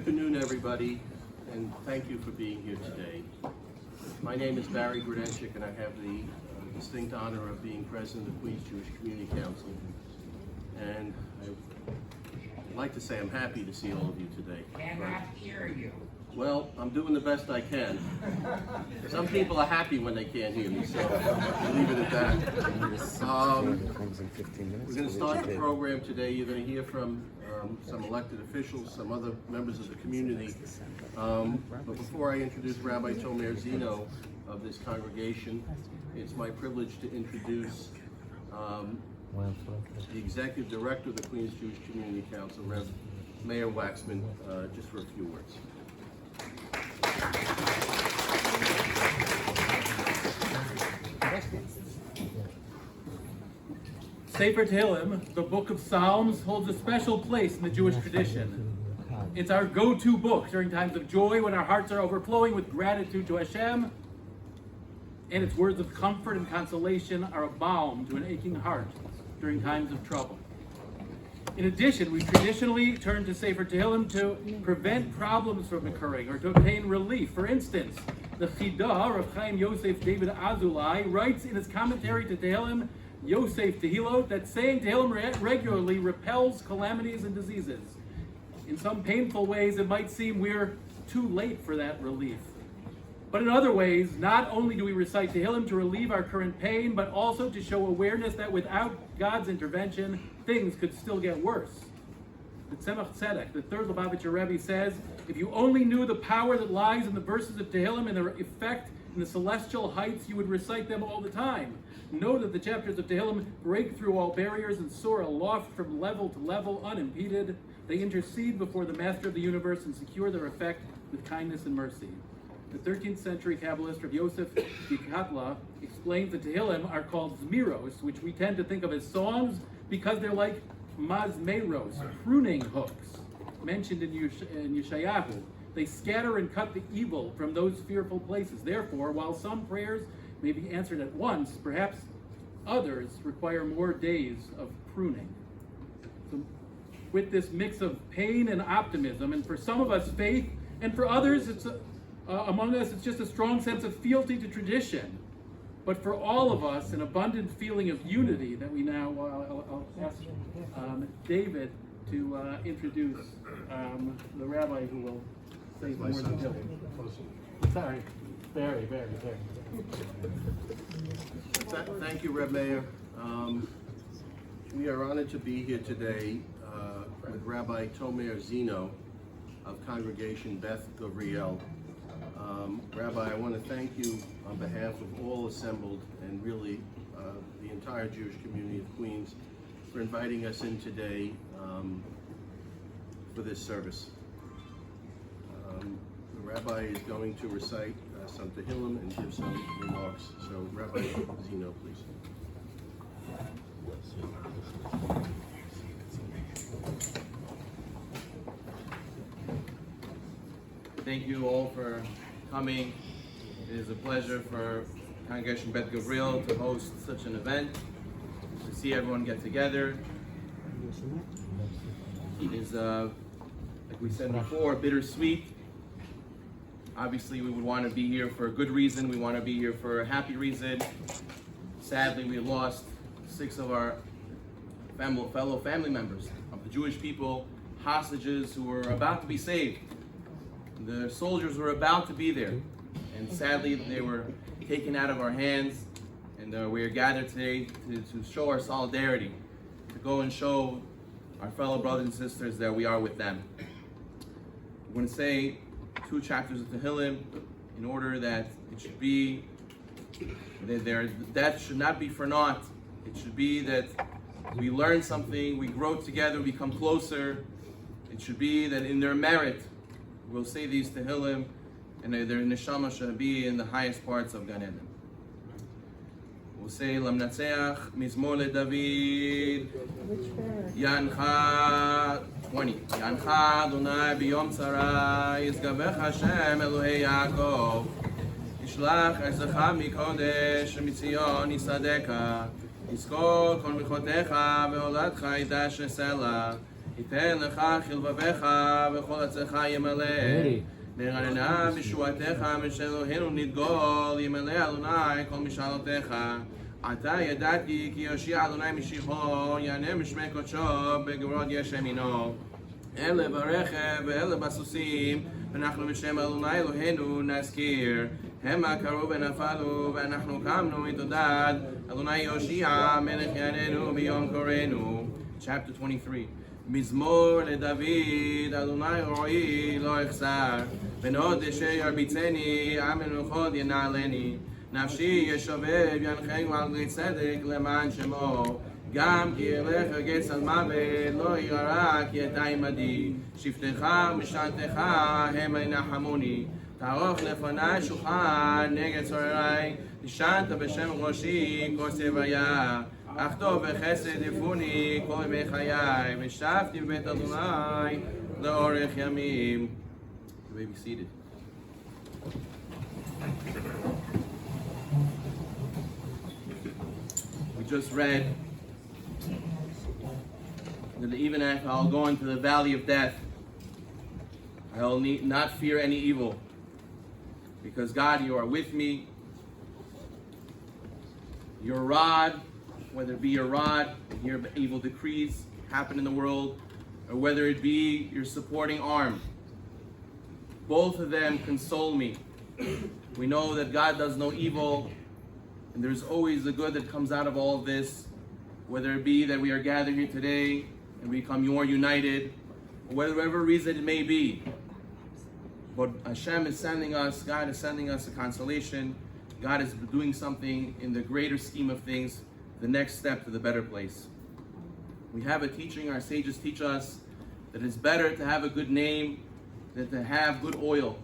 afternoon, everybody, and thank you for being here today. My name is Barry Grudenchik, and I have the distinct honor of being president of the Queens Jewish Community Council. And I'd like to say I'm happy to see all of you today. Cannot hear you. Well, I'm doing the best I can. Some people are happy when they can't hear me, so I'll leave it at that. We're going to start the program today. You're going to hear from some elected officials, some other members of the community. But before I introduce Rabbi Tomer Zino of this congregation, it's my privilege to introduce the Executive Director of the Queens Jewish Community Council, Rev. Mayor Waxman, just for a few words. Sefer Tehillim, the book of Psalms, holds a special place in the Jewish tradition. It's our go-to book during times of joy when our hearts are overflowing with gratitude to Hashem, and its words of comfort and consolation are a balm to an aching heart during times of trouble. In addition, we traditionally turn to Sefer Tehillim to prevent problems from occurring or to obtain relief. For instance, the Chidah, Rav Chaim Yosef David Azulai, writes in his commentary to Tehillim, Yosef Tehilot, that saying Tehillim regularly repels calamities and diseases. In some painful ways, it might seem we're too late for that relief. But in other ways, not only do we recite Tehillim to relieve our current pain, but also to show awareness that without God's intervention, things could still get worse. The Tzemach Tzedek, the third Lubavitcher Rebbe, says, if you only knew the power that lies in the verses of Tehillim and their effect in the celestial heights, you would recite them all the time. Know that the chapters of Tehillim break through all barriers and soar aloft from level to level unimpeded. They intercede before the Master of the universe and secure their effect with kindness and mercy. The 13th century Kabbalist Rav Yosef Dikatla explains that Tehillim are called zmiros, which we tend to think of as songs because they're like mazmeros, pruning hooks, mentioned in Yeshayahu. They scatter and cut the evil from those fearful places. Therefore, while some prayers may be answered at once, perhaps others require more days of pruning. So, with this mix of pain and optimism, and for some of us faith, and for others among us it's just a strong sense of fealty to tradition. But for all of us, an abundant feeling of unity that we now, I'll ask David to introduce the rabbi who will say more than Hillary. Sorry, very. Thank you, Reb Mayor. We are honored to be here today with Rabbi Tomer Zino of Congregation Beth Gavriel. Rabbi, I want to thank you on behalf of all assembled and really the entire Jewish community of Queens for inviting us in today for this service. The Rabbi is going to recite some Tehillim and give some remarks. So Rabbi Zino, please. Thank you all for coming. It is a pleasure for Congregation Beth Gavriel to host such an event, to see everyone get together. It is, like we said before, bittersweet. Obviously, we would want to be here for a good reason. We want to be here for a happy reason. Sadly, we lost 6 of our fellow family members of the Jewish people, hostages who were about to be saved. The soldiers were about to be there, and sadly they were taken out of our hands, and we are gathered today to show our solidarity, to go and show our fellow brothers and sisters that we are with them. I'm going to say 2 chapters of Tehillim in order that it should be that their death should not be for naught. It should be that we learn something, we grow together, we come closer. It should be that in their merit we'll say these Tehillim, and their neshama should be in the highest parts of Gan Eden. We'll say Lamnatseach Mizmor LeDavid Yancha 20 Yancha Adonai Biyom Tzara Yizgavech Hashem Elohei Yaakov Yishlach Ezecha Mikodesh Mitzion Yisadeka Yizkor Kol Michotecha Ve'oladcha Yidash Esela ייתן לך חלבבך וכל עצך ימלא. נרננה בישועתך משל אלוהינו נדגול, ימלא אדוני כל משאלותיך. עתה ידעתי כי יושיע אדוני משיחו, יענה משמי קודשו בגבורות יש ימינו. אלה ברכב ואלה בסוסים, ואנחנו בשם אדוני אלוהינו נזכיר. המה קראו ונפלו, ואנחנו קמנו מתודד. אדוני יושיע, מלך יעננו ביום קוראנו. Chapter 23. מזמור לדוד, אדוני רועי לא אחסר. בנאות אשר ירביצני, עם מנוחות ינעלני. נפשי ישובב ינחנו על גלי צדק למען שמו. גם כי ילך רגץ על מוות, לא ירא כי אתה עמדי. שבטך ומשענתך הם ינחמוני. תערוך לפני שולחן נגד צורריי. נשענת בשם ראשי כוס הוויה. אך טוב וחסד יפוני כל ימי חיי. ושבתי בבית אדוני לאורך ימים. You may be seated. We just read that even if I'll go into the valley of death, I'll not fear any evil. Because God, you are with me. Your rod, whether it be your rod, your evil decrees happen in the world, or whether it be your supporting arm, both of them console me. We know that God does no evil, and there's always the good that comes out of all of this, whether it be that we are gathered here today and we become more united, or whatever reason it may be. But Hashem is sending us, God is sending us a consolation. God is doing something in the greater scheme of things, the next step to the better place. We have a teaching, our sages teach us that it's better to have a good name than to have good oil.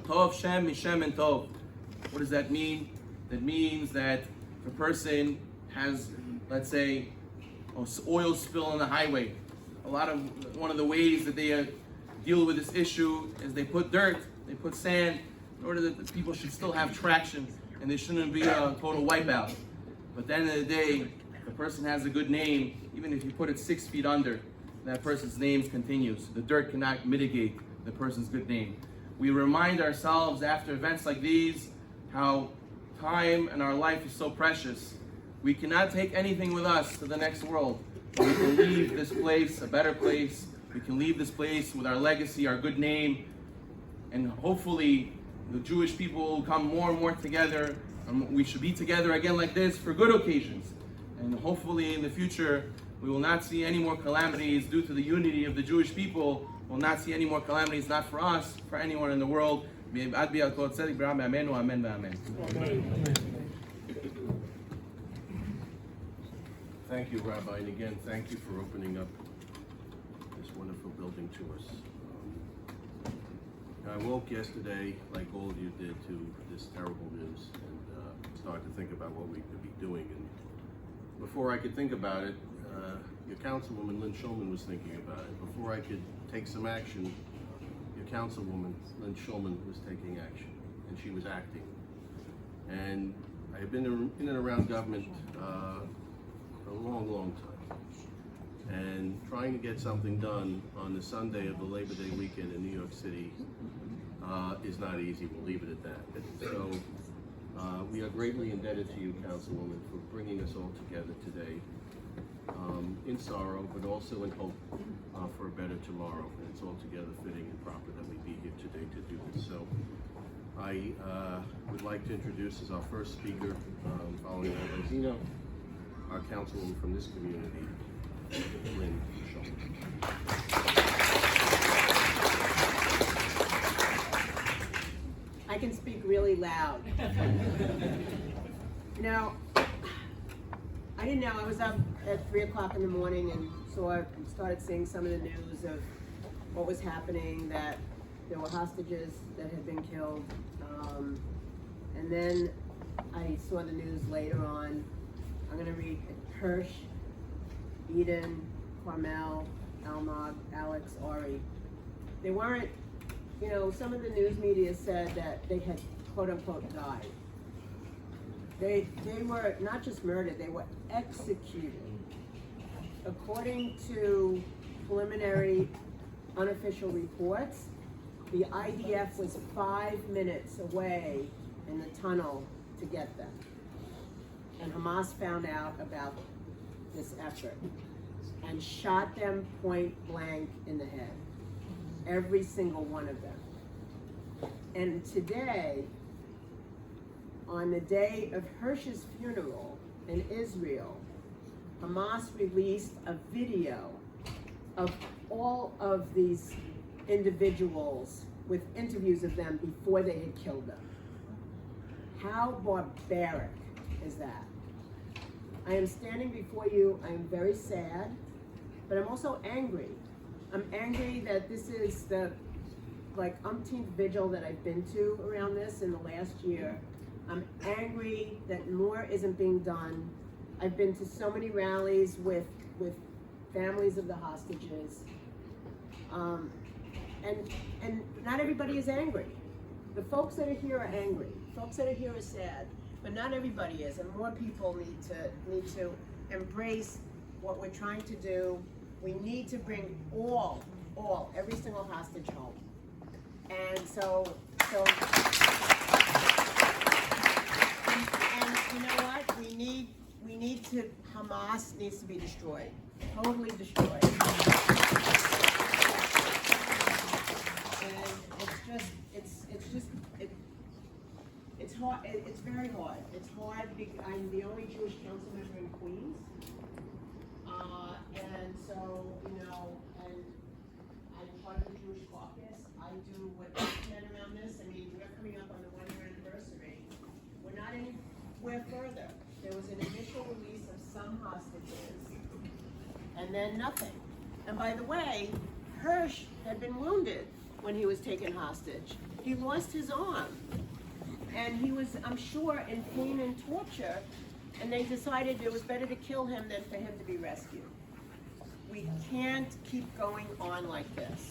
Tov Shem Mishem and Tov. What does that mean? That means that if a person has, let's say, an oil spill on the highway, one of the ways that they deal with this issue is they put dirt, they put sand, in order that the people should still have traction and there shouldn't be a total wipeout. But at the end of the day, if the person has a good name, even if you put it 6 feet under, that person's name continues. The dirt cannot mitigate the person's good name. We remind ourselves after events like these how time and our life is so precious. We cannot take anything with us to the next world. But we can leave this place a better place. We can leave this place with our legacy, our good name, and hopefully the Jewish people will come more and more together. And we should be together again like this for good occasions. And hopefully in the future we will not see any more calamities due to the unity of the Jewish people. We'll not see any more calamities, not for us, for anyone in the world. Amen. Thank you, Rabbi, and again, thank you for opening up this wonderful building to us. I woke yesterday, like all of you did, to this terrible news and started to think about what we could be doing. And before I could think about it, your Councilwoman Lynn Schulman was thinking about it. Before I could take some action, your Councilwoman Lynn Schulman was taking action, and she was acting. And I have been in and around government for a long, long time. And trying to get something done on the Sunday of the Labor Day weekend in New York City is not easy. We'll leave it at that. So we are greatly indebted to you, Councilwoman, for bringing us all together today in sorrow, but also in hope for a better tomorrow. And it's altogether fitting and proper that we be here today to do this. So I would like to introduce as our first speaker, following Rabbi Zeno, our Councilwoman from this community, Lynn Schulman. I can speak really loud. Now, I didn't know. I was up at 3 o'clock in the morning and started seeing some of the news of what was happening, that there were hostages that had been killed. And then I saw the news later on. I'm going to read Hersh, Eden, Carmel, Almog, Alex, Ari. They weren't, some of the news media said that they had quote unquote died. They were not just murdered, they were executed. According to preliminary unofficial reports. The IDF was 5 minutes away in the tunnel to get them. And Hamas found out about this effort and shot them point blank in the head. Every single one of them. And today, on the day of Hersh's funeral in Israel, Hamas released a video of all of these individuals with interviews of them before they had killed them. How barbaric is that? I am standing before you, I am very sad, but I'm also angry. I'm angry that this is the umpteenth vigil that I've been to around this in the last year. I'm angry that more isn't being done. I've been to so many rallies with families of the hostages. And not everybody is angry. The folks that are here are angry. Folks that are here are sad, but not everybody is, and more people need to embrace what we're trying to do. We need to bring every single hostage home. And so and you know what? We need to, Hamas needs to be destroyed, totally destroyed. And it's hard. It's very hard. It's hard because I'm the only Jewish council member in Queens, and so and I'm part of the Jewish caucus. I do what I can around this. I mean, we're coming up on the 1-year anniversary. We're not anywhere further. There was an initial release of some hostages, and then nothing. And by the way, Hersh had been wounded when he was taken hostage. He lost his arm. And he was, I'm sure, in pain and torture, and they decided it was better to kill him than for him to be rescued. We can't keep going on like this.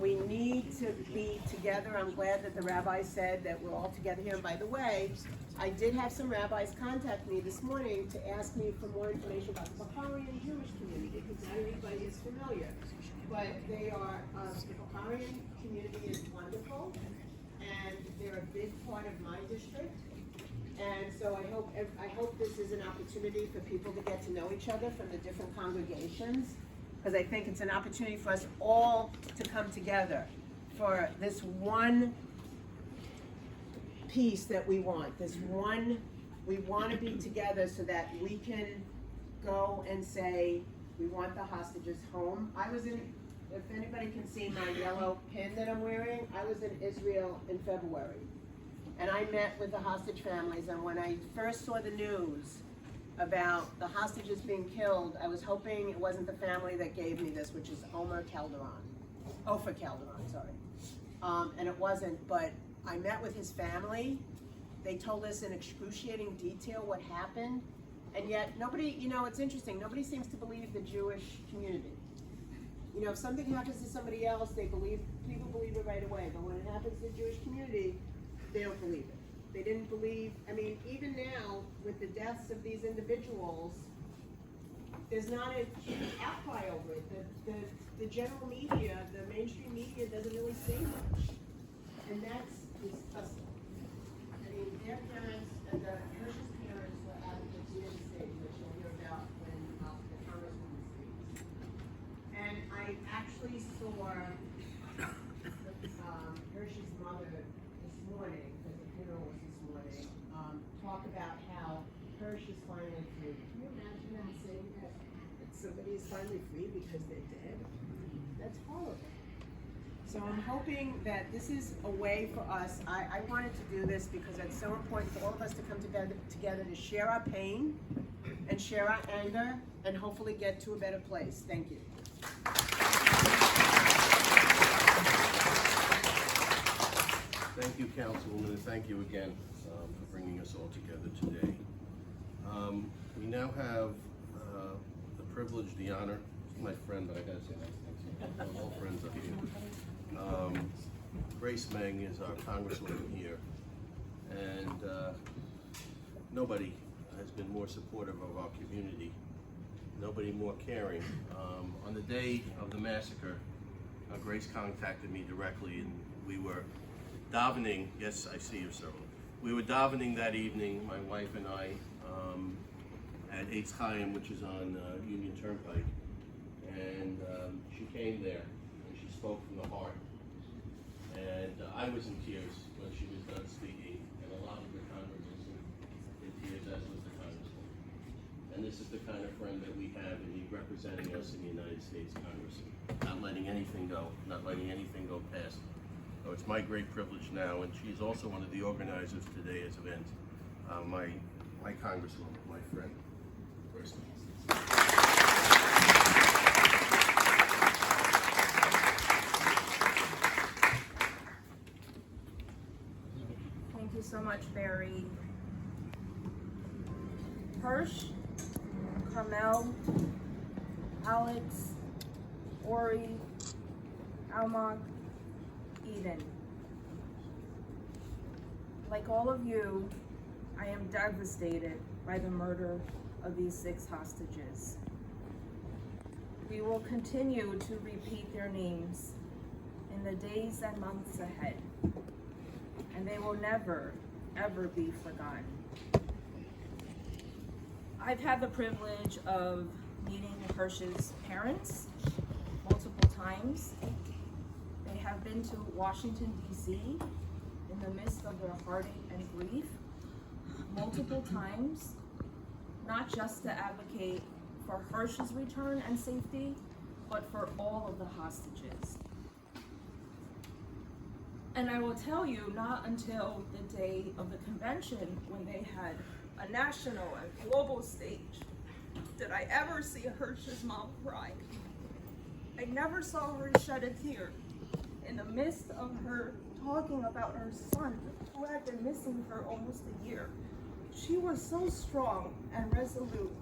We need to be together. I'm glad that the rabbi said that we're all together here. And by the way, I did have some rabbis contact me this morning to ask me for more information about the Baharian Jewish community, because not everybody is familiar. But they are, the Baharian community is wonderful, and they're a big part of my district. And so I hope this is an opportunity for people to get to know each other from the different congregations, because I think it's an opportunity for us all to come together for this one piece that we want. We want to be together so that we can go and say, we want the hostages home. If anybody can see my yellow pin that I'm wearing, I was in Israel in February. And I met with the hostage families, and when I first saw the news about the hostages being killed, I was hoping it wasn't the family that gave me this, which is Ofer Calderon, sorry. And it wasn't, but I met with his family. They told us in excruciating detail what happened, and yet nobody, it's interesting, nobody seems to believe the Jewish community. If something happens to somebody else, people believe it right away, but when it happens to the Jewish community, they don't believe it. They didn't believe, even now, with the deaths of these individuals, there's not a huge outcry over it. The general media, the mainstream media doesn't really say much. And that's disgusting. Their parents, the Hersh's parents were at the GNC, which you'll hear about when the Congresswoman speaks. And I actually saw Hersh's mother this morning, because the funeral was this morning, talk about how Hersh is finally free. Can you imagine them saying that somebody is finally free because they're dead? That's horrible. So I'm hoping that this is a way for us. I wanted to do this because it's so important for all of us to come together to share our pain and share our anger and hopefully get to a better place. Thank you. Thank you, Councilwoman, and thank you again for bringing us all together today. We now have the privilege, the honor, she's my friend, but I gotta say nice things. All friends up here. Grace Meng is our Congresswoman here, and nobody has been more supportive of our community nobody more caring. On the day of the massacre, Grace contacted me directly, and we were davening. Yes, I see you, sir. We were davening that evening, my wife and I, at Eitz Chaim, which is on Union Turnpike. And she came there, and she spoke from the heart. And I was in tears when she was done speaking, and a lot of the congregants in tears, as was the congressman. And this is the kind of friend that we have, and he's representing us in the United States Congress. Not letting anything go, not letting anything go past. So it's my great privilege now, and she's also one of the organizers of today's event, my congresswoman, my friend. Thank you so much, Barry. Hersh, Carmel, Alex, Ori, Almog, Eden. Like all of you, I am devastated by the murder of these 6 hostages. We will continue to repeat their names in the days and months ahead, and they will never, ever be forgotten. I've had the privilege of meeting Hersh's parents multiple times. They have been to Washington, D.C. in the midst of their heartache and grief multiple times, not just to advocate for Hersh's return and safety, but for all of the hostages. And I will tell you, not until the day of the convention, when they had a national and global stage, did I ever see Hersh's mom cry. I never saw her shed a tear in the midst of her talking about her son, who had been missing for almost a year. She was so strong and resolute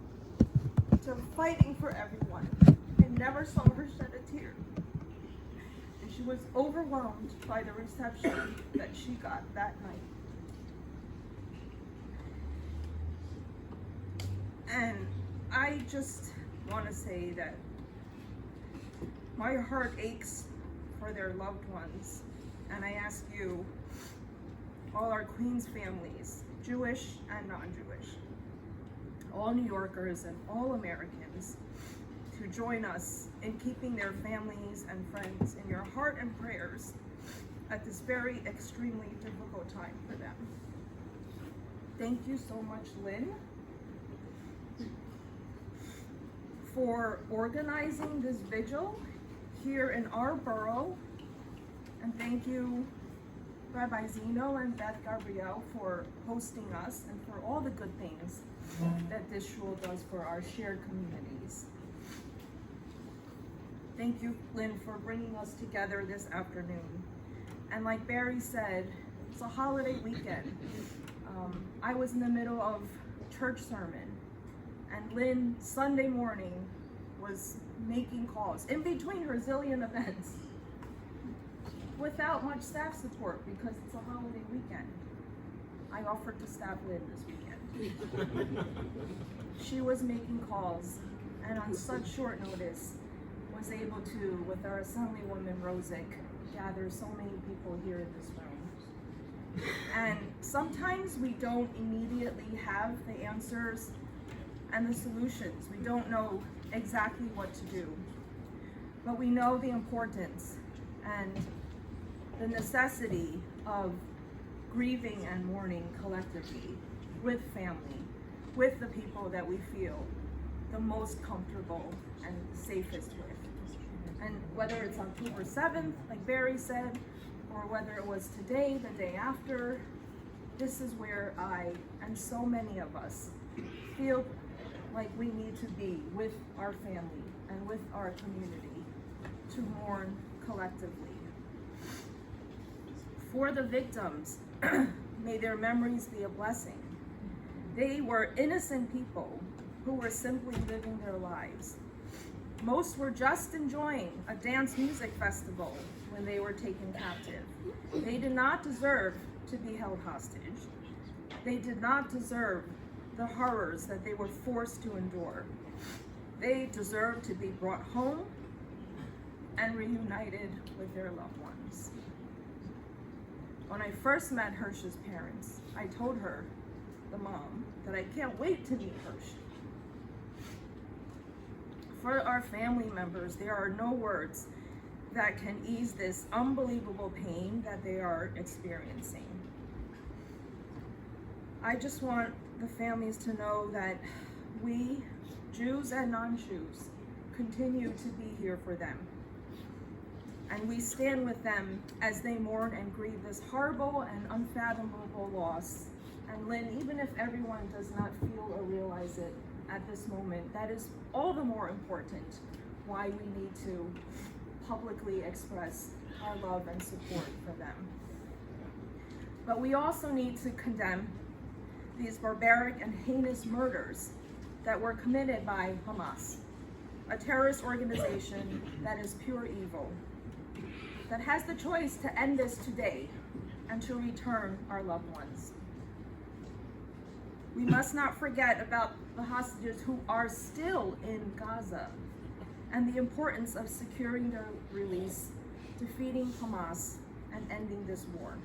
to fighting for everyone. I never saw her shed a tear. And she was overwhelmed by the reception that she got that night. And I just want to say that my heart aches for their loved ones. And I ask you, all our Queens families, Jewish and non-Jewish, all New Yorkers and all Americans, to join us in keeping their families and friends in your heart and prayers at this very extremely difficult time for them. Thank you so much, Lynn, for organizing this vigil here in our borough. And thank you, Rabbi Zeno and Beth Gavriel, for hosting us and for all the good things that this shul does for our shared communities. Thank you, Lynn, for bringing us together this afternoon. And like Barry said, it's a holiday weekend. I was in the middle of church sermon, and Lynn, Sunday morning, was making calls in between her zillion events without much staff support because it's a holiday weekend. I offered to staff Lynn this weekend. She was making calls, and on such short notice was able to, with our Assemblymember Rozic, gather so many people here in this room. And sometimes we don't immediately have the answers and the solutions. We don't know exactly what to do, but we know the importance and the necessity of grieving and mourning collectively with family, with the people that we feel the most comfortable and safest with. And whether it's October 7th, like Barry said, or whether it was today, the day after, this is where I and so many of us feel like we need to be with our family and with our community to mourn collectively. For the victims, may their memories be a blessing. They were innocent people who were simply living their lives. Most were just enjoying a dance music festival when they were taken captive. They did not deserve to be held hostage. They did not deserve the horrors that they were forced to endure. They deserve to be brought home and reunited with their loved ones. When I first met Hersh's parents, I told her, the mom, that I can't wait to meet Hersh. For our family members, there are no words that can ease this unbelievable pain that they are experiencing. I just want the families to know that we, Jews and non-Jews, continue to be here for them. And we stand with them as they mourn and grieve this horrible and unfathomable loss. And Lynn, even if everyone does not feel or realize it at this moment, that is all the more important why we need to publicly express our love and support for them. But we also need to condemn these barbaric and heinous murders that were committed by Hamas, a terrorist organization that is pure evil, that has the choice to end this today and to return our loved ones. We must not forget about the hostages who are still in Gaza and the importance of securing their release, defeating Hamas, and ending this war.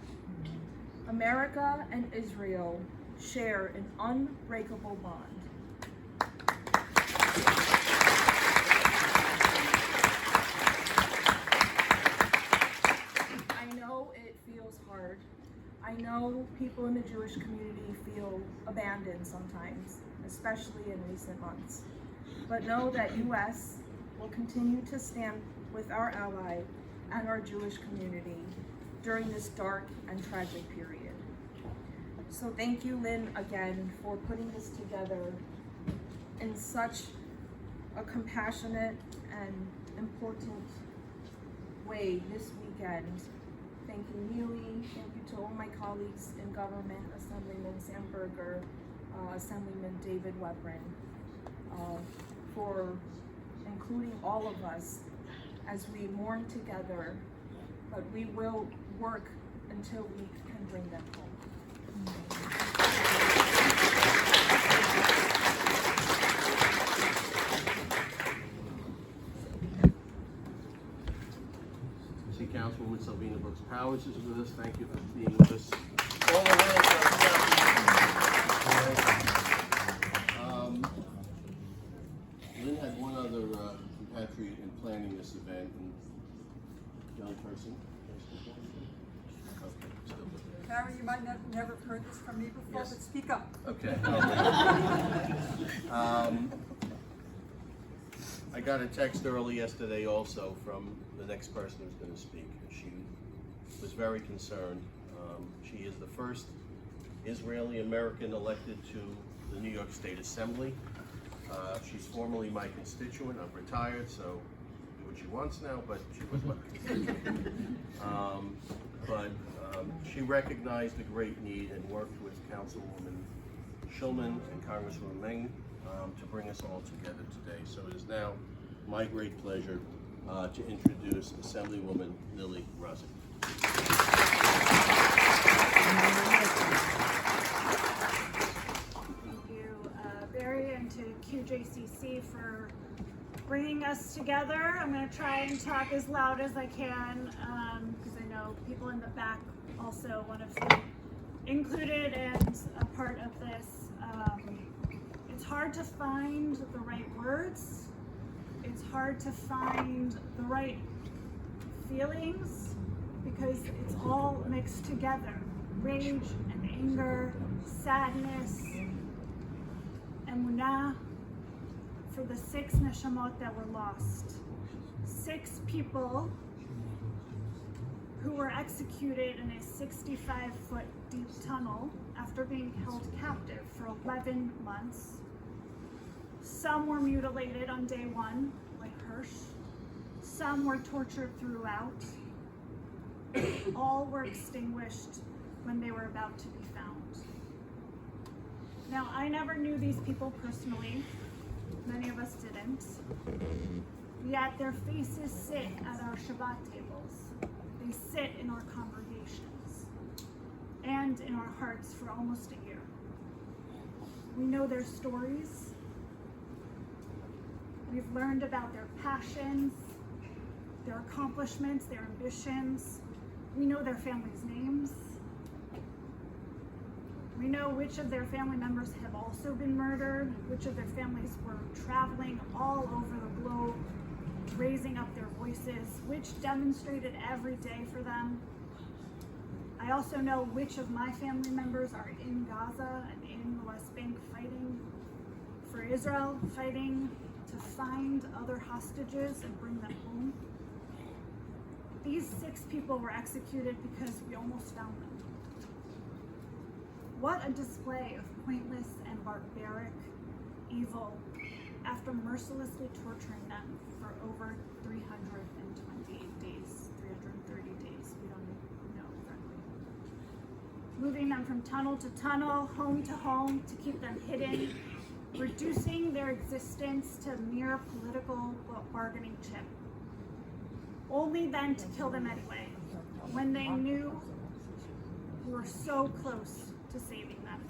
America and Israel share an unbreakable bond. I know it feels hard. I know people in the Jewish community feel abandoned sometimes, especially in recent months. But know that U.S. will continue to stand with our ally and our Jewish community during this dark and tragic period. So thank you, Lynn, again, for putting this together in such a compassionate and important way this weekend. Thank you, Neely. Thank you to all my colleagues in government, Assemblyman Sam Berger, Assemblyman David Webrin, for including all of us as we mourn together, but we will work until we can bring them home. See Councilwoman Salvina Brooks Powers is with us. Thank you for being with us. All the way Lynn had one other compatriot in planning this event, and young person. Okay, still with her. Karen, you might never have heard this from me before, Yes. but speak up. Okay. I got a text early yesterday also from the next person who's going to speak. She was very concerned. She is the first Israeli American elected to the New York State Assembly. She's formerly my constituent. I'm retired, so do what she wants now, but she was my constituent. She recognized the great need and worked with Councilwoman Schulman and Congresswoman Meng to bring us all together today. So it is now my great pleasure to introduce Assemblywoman Nily Rozic. Thank you, Barry, and to QJCC for bringing us together. I'm going to try and talk as loud as I can because I know people in the back also want to feel included and a part of this. It's hard to find the right words. It's hard to find the right feelings because it's all mixed together. Rage and anger, sadness, emunah for the 6 neshamot that were lost. 6 people who were executed in a 65-foot deep tunnel after being held captive for 11 months. Some were mutilated on day 1, like Hersh. Some were tortured throughout. All were extinguished when they were about to be found. Now, I never knew these people personally. Many of us didn't. Yet their faces sit at our Shabbat tables. They sit in our congregations and in our hearts for almost a year. We know their stories, We've learned about their passions, their accomplishments, their ambitions. We know their families' names. We know which of their family members have also been murdered, which of their families were traveling all over the globe, raising up their voices, which demonstrated every day for them. I also know which of my family members are in Gaza and in the West Bank fighting for Israel, fighting to find other hostages and bring them home. These 6 people were executed because we almost found them. What a display of pointless and barbaric evil after mercilessly torturing them for over 328 days, 330 days, we don't know exactly. Moving them from tunnel to tunnel, home to home to keep them hidden, reducing their existence to mere political bargaining chip. Only then to kill them anyway, when they knew we were so close to saving them.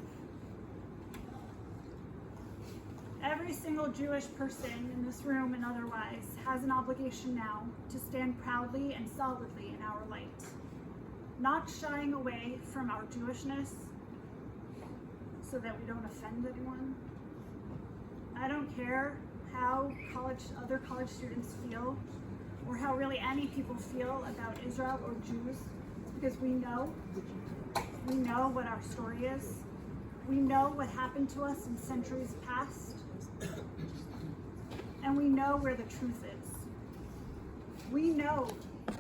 Every single Jewish person in this room and otherwise has an obligation now to stand proudly and solidly in our light, not shying away from our Jewishness so that we don't offend anyone. I don't care how other college students feel, or how really any people feel about Israel or Jews, because we know what our story is. We know what happened to us in centuries past, and we know where the truth is. We know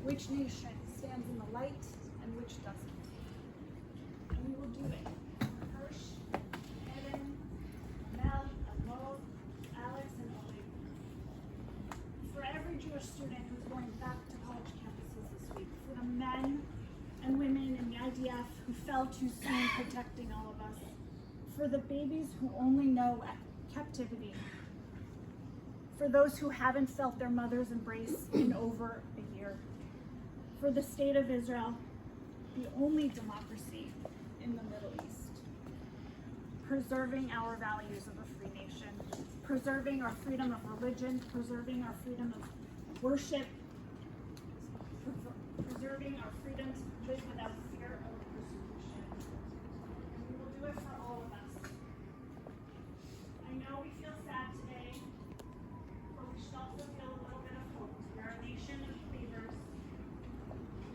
which nation stands in the light and which doesn't, and we will do it. Hersh, Evan, Mel, Almog, Alex, and Oleg. For every Jewish student who's going back to college campuses this week, for the men and women in the IDF who fell too soon protecting all of us, for the babies who only know captivity, for those who haven't felt their mother's embrace in over a year, for the state of Israel, the only democracy in the Middle East, preserving our values of a free nation, preserving our freedom of religion, preserving our freedom of worship, preserving our freedom to live without fear of persecution. And we will do it for all of us. I know we feel sad today, but we should also feel a little bit of hope. We are a nation of believers.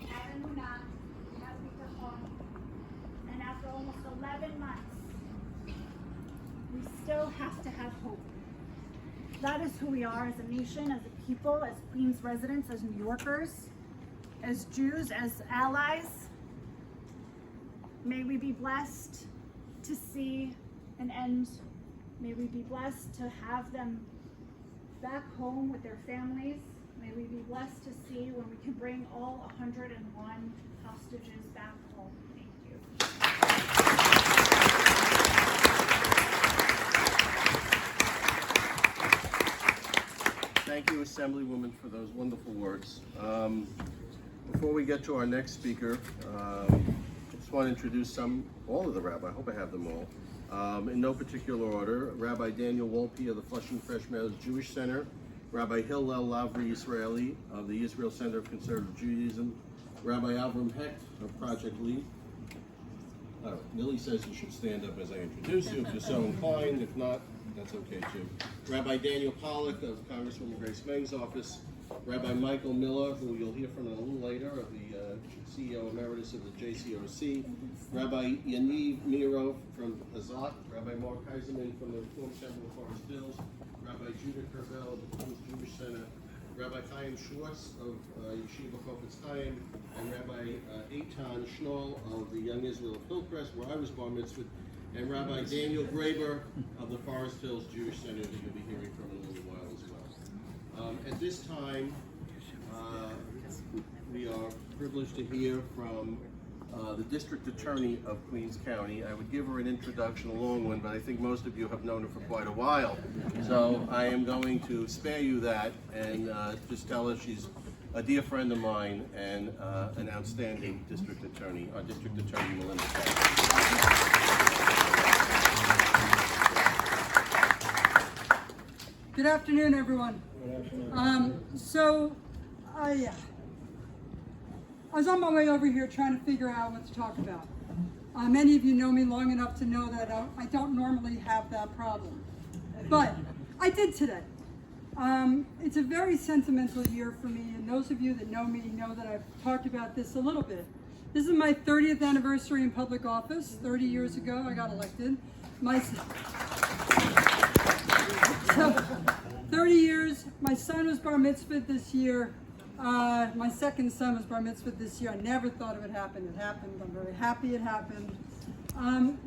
We have emunah, we have bitachon, and after almost 11 months, we still have to have hope. That is who we are as a nation, as a people, as Queens residents, as New Yorkers, as Jews, as allies. May we be blessed to see an end. May we be blessed to have them back home with their families. May we be blessed to see when we can bring all 101 hostages back home. Thank you. Thank you, Assemblywoman, for those wonderful words. Before we get to our next speaker, I just want to introduce all of the rabbis. I hope I have them all. In no particular order, Rabbi Daniel Wolpe of the Flushing Fresh Meadows Jewish Center, Rabbi Hillel Lavri Israeli of the Israel Center of Conservative Judaism, Rabbi Avram Hecht of Project Lead. Nily says you should stand up as I introduce you if you're so inclined. If not, that's okay too. Rabbi Daniel Pollack of Congresswoman Grace Meng's office, Rabbi Michael Miller, who you'll hear from a little later, of the CEO Emeritus of the JCRC, Rabbi Yaniv Miro from Hazak, Rabbi Mark Heiserman from the Reform Temple of Forest Hills, Rabbi Judah Carvel of the Queens Jewish Center, Rabbi Chaim Schwartz of Yeshiva Chofetz Chaim, and Rabbi Eitan Schnoll of the Young Israel of Hillcrest, where I was bar mitzvah, and Rabbi Daniel Graber of the Forest Hills Jewish Center, that you'll be hearing from in a little while as well. At this time, we are privileged to hear from the District Attorney of Queens County. I would give her an introduction, a long one, but I think most of you have known her for quite a while. So I am going to spare you that and just tell her she's a dear friend of mine and an outstanding District Attorney, our District Attorney, Melinda Schulman. Good afternoon, everyone. I was on my way over here trying to figure out what to talk about. Many of you know me long enough to know that I don't normally have that problem, but I did today. It's a very sentimental year for me, and those of you that know me know that I've talked about this a little bit. This is my 30th anniversary in public office. 30 years ago, I got elected. 30 years. My son was bar mitzvahed this year. My second son was bar mitzvahed this year. I never thought it would happen. It happened. I'm very happy it happened.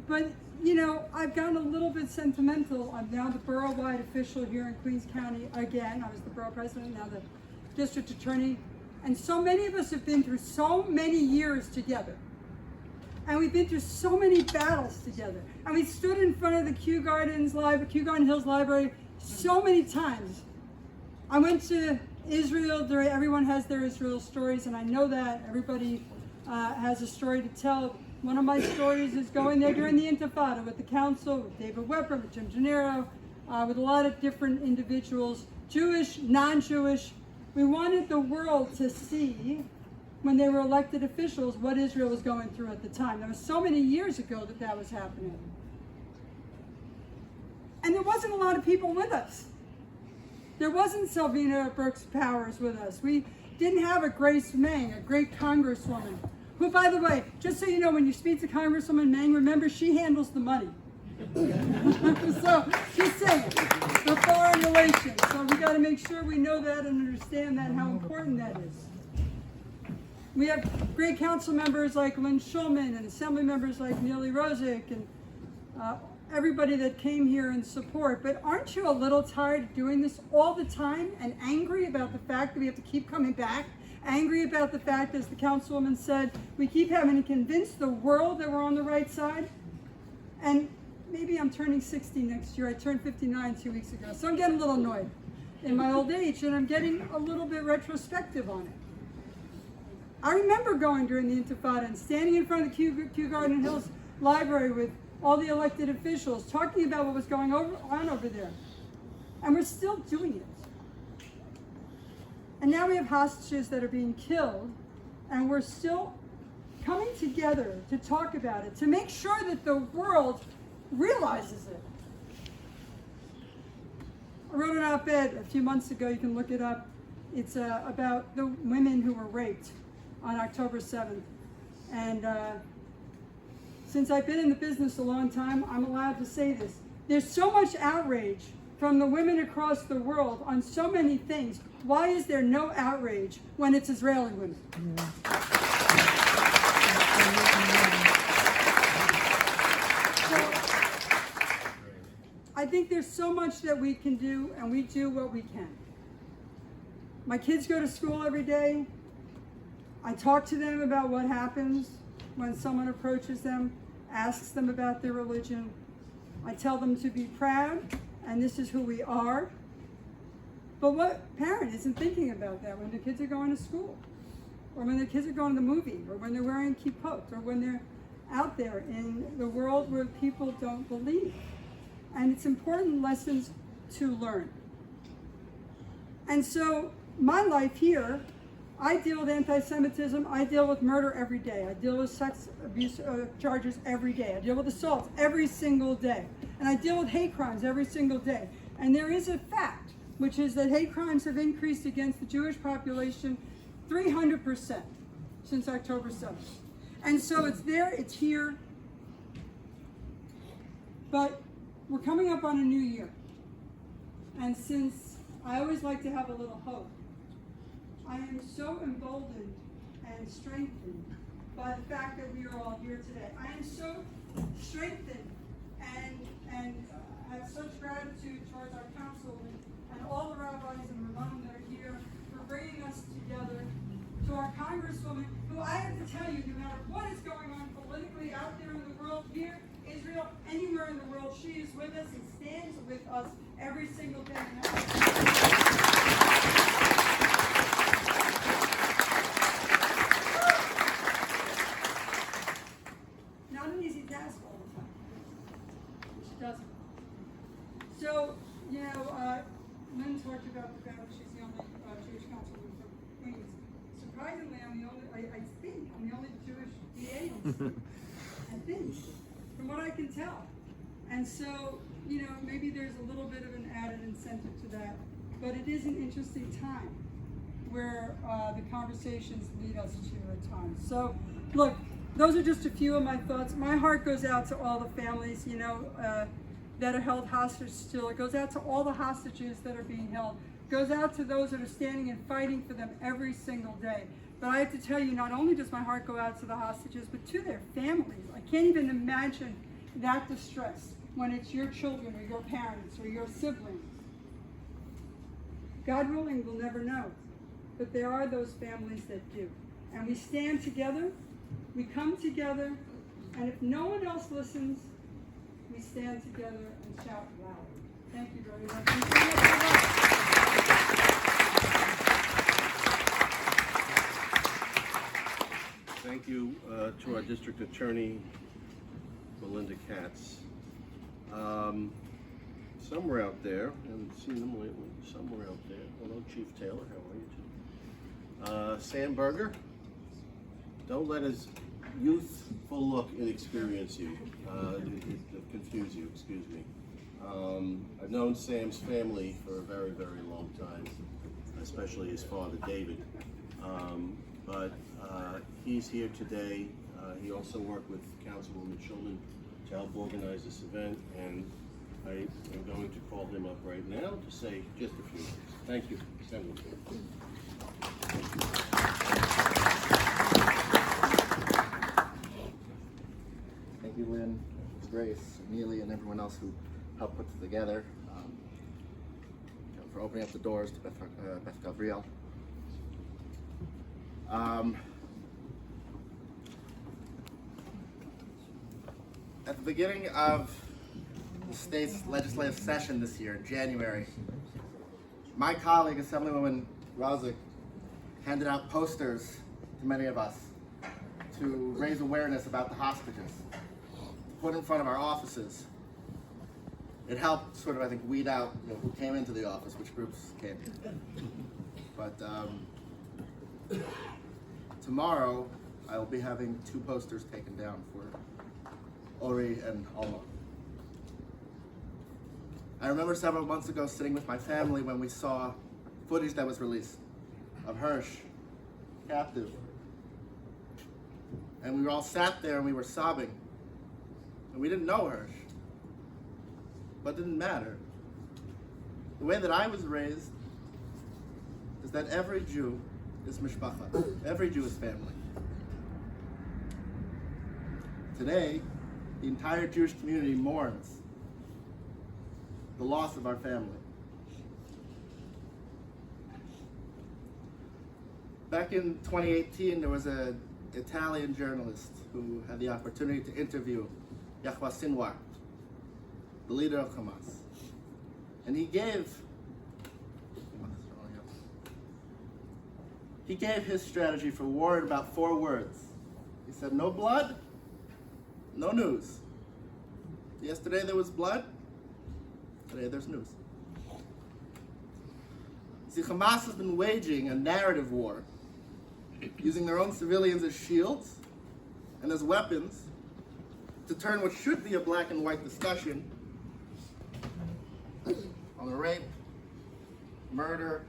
But you know, I've gotten a little bit sentimental. I'm now the borough-wide official here in Queens County again. I was the borough president, now the district attorney. And so many of us have been through so many years together. And we've been through so many battles together. And we stood in front of the Kew Garden Hills Library so many times. I went to Israel. Everyone has their Israel stories, and I know that everybody has a story to tell. One of my stories is going there during the Intifada with the council, with David Weber, with Jim Gennaro, with a lot of different individuals, Jewish, non-Jewish. We wanted the world to see, when they were elected officials, what Israel was going through at the time. That was so many years ago that was happening. And there wasn't a lot of people with us. There wasn't Selvina Brooks Powers with us. We didn't have a Grace Meng, a great congresswoman, who, by the way, just so you know, when you speak to Congresswoman Meng, remember she handles the money. So, just saying, for foreign relations. So we got to make sure we know that and understand that, how important that is. We have great council members like Lynn Schulman and assembly members like Nily Rozic and everybody that came here in support. But aren't you a little tired of doing this all the time and angry about the fact that we have to keep coming back? Angry about the fact, as the councilwoman said, we keep having to convince the world that we're on the right side? And maybe I'm turning 60 next year. I turned 59 2 weeks ago. So I'm getting a little annoyed in my old age, and I'm getting a little bit retrospective on it. I remember going during the Intifada and standing in front of the Kew Garden Hills Library with all the elected officials, talking about what was going on over there. And we're still doing it. And now we have hostages that are being killed, and we're still coming together to talk about it, to make sure that the world realizes it. I wrote an op-ed a few months ago, you can look it up. It's about the women who were raped on October 7th. And since I've been in the business a long time, I'm allowed to say this. There's so much outrage from the women across the world on so many things. Why is there no outrage when it's Israeli women? So, I think there's so much that we can do, and we do what we can. My kids go to school every day. I talk to them about what happens when someone approaches them, asks them about their religion. I tell them to be proud, and this is who we are. But what parent isn't thinking about that when their kids are going to school, or when their kids are going to the movie, or when they're wearing kippot, or when they're out there in the world where people don't believe? And it's important lessons to learn. And so my life here, I deal with anti-Semitism, I deal with murder every day, I deal with sex abuse charges every day, I deal with assault every single day, and I deal with hate crimes every single day. And there is a fact, which is that hate crimes have increased against the Jewish population 300% since October 7th. And so it's there, it's here, but we're coming up on a new year. And since I always like to have a little hope, I am so emboldened and strengthened by the fact that we are all here today. I am so strengthened and have such gratitude towards our council and all the rabbis and rabbanim that are here for bringing us together, to our congresswoman, who I have to tell you, no matter what is going on politically out there in the world, here, Israel, anywhere in the world, she is with us and stands with us every single day. Not an easy task all the time. She doesn't. So, Lynn talked about the fact that she's the only Jewish councilwoman from Queens. Surprisingly, I think I'm the only Jewish DA on the state. I think, from what I can tell. And so, you know, maybe there's a little bit of an added incentive to that, but it is an interesting time where the conversations lead us to at times. So, look, those are just a few of my thoughts. My heart goes out to all the families, you know, that are held hostage still. It goes out to all the hostages that are being held. It goes out to those that are standing and fighting for them every single day. But I have to tell you, not only does my heart go out to the hostages, but to their families. I can't even imagine that distress when it's your children or your parents or your siblings. God willing, we'll never know. But there are those families that do. And we stand together, we come together, and if no one else listens, we stand together and shout loud. Thank you very much. Thank you to our district attorney, Melinda Katz. Somewhere out there, I haven't seen them lately, somewhere out there. Hello, Chief Taylor, how are you too? Sam Berger, don't let his youthful look inexperience you, confuse you, excuse me. I've known Sam's family for a very, very long time, especially his father, David. But he's here today. He also worked with Councilwoman Schulman to help organize this event, and I am going to call him up right now to say just a few words. Thank you. Senator. Thank you, Lynn, Grace, Neely, and everyone else who helped put this together, for opening up the doors to Beth Gavriel. At the beginning of the state's legislative session this year, in January, my colleague, Assemblymember Rozic, handed out posters to many of us to raise awareness about the hostages, to put in front of our offices. It helped sort of, I think, weed out, you know, who came into the office, which groups came. But tomorrow, I'll be having 2 posters taken down for Ori and Almog. I remember several months ago sitting with my family when we saw footage that was released of Hersh, captive. And we all sat there and we were sobbing. And we didn't know Hersh. But it didn't matter. The way that I was raised is that every Jew is mishpacha. Every Jew is family. Today, the entire Jewish community mourns the loss of our family. Back in 2018, there was an Italian journalist who had the opportunity to interview Yahya Sinwar, the leader of Hamas. And he gave his strategy for war in about 4 words. He said, no blood, no news. Yesterday there was blood, today there's news. See, Hamas has been waging a narrative war, using their own civilians as shields and as weapons to turn what should be a black and white discussion on the rape, murder,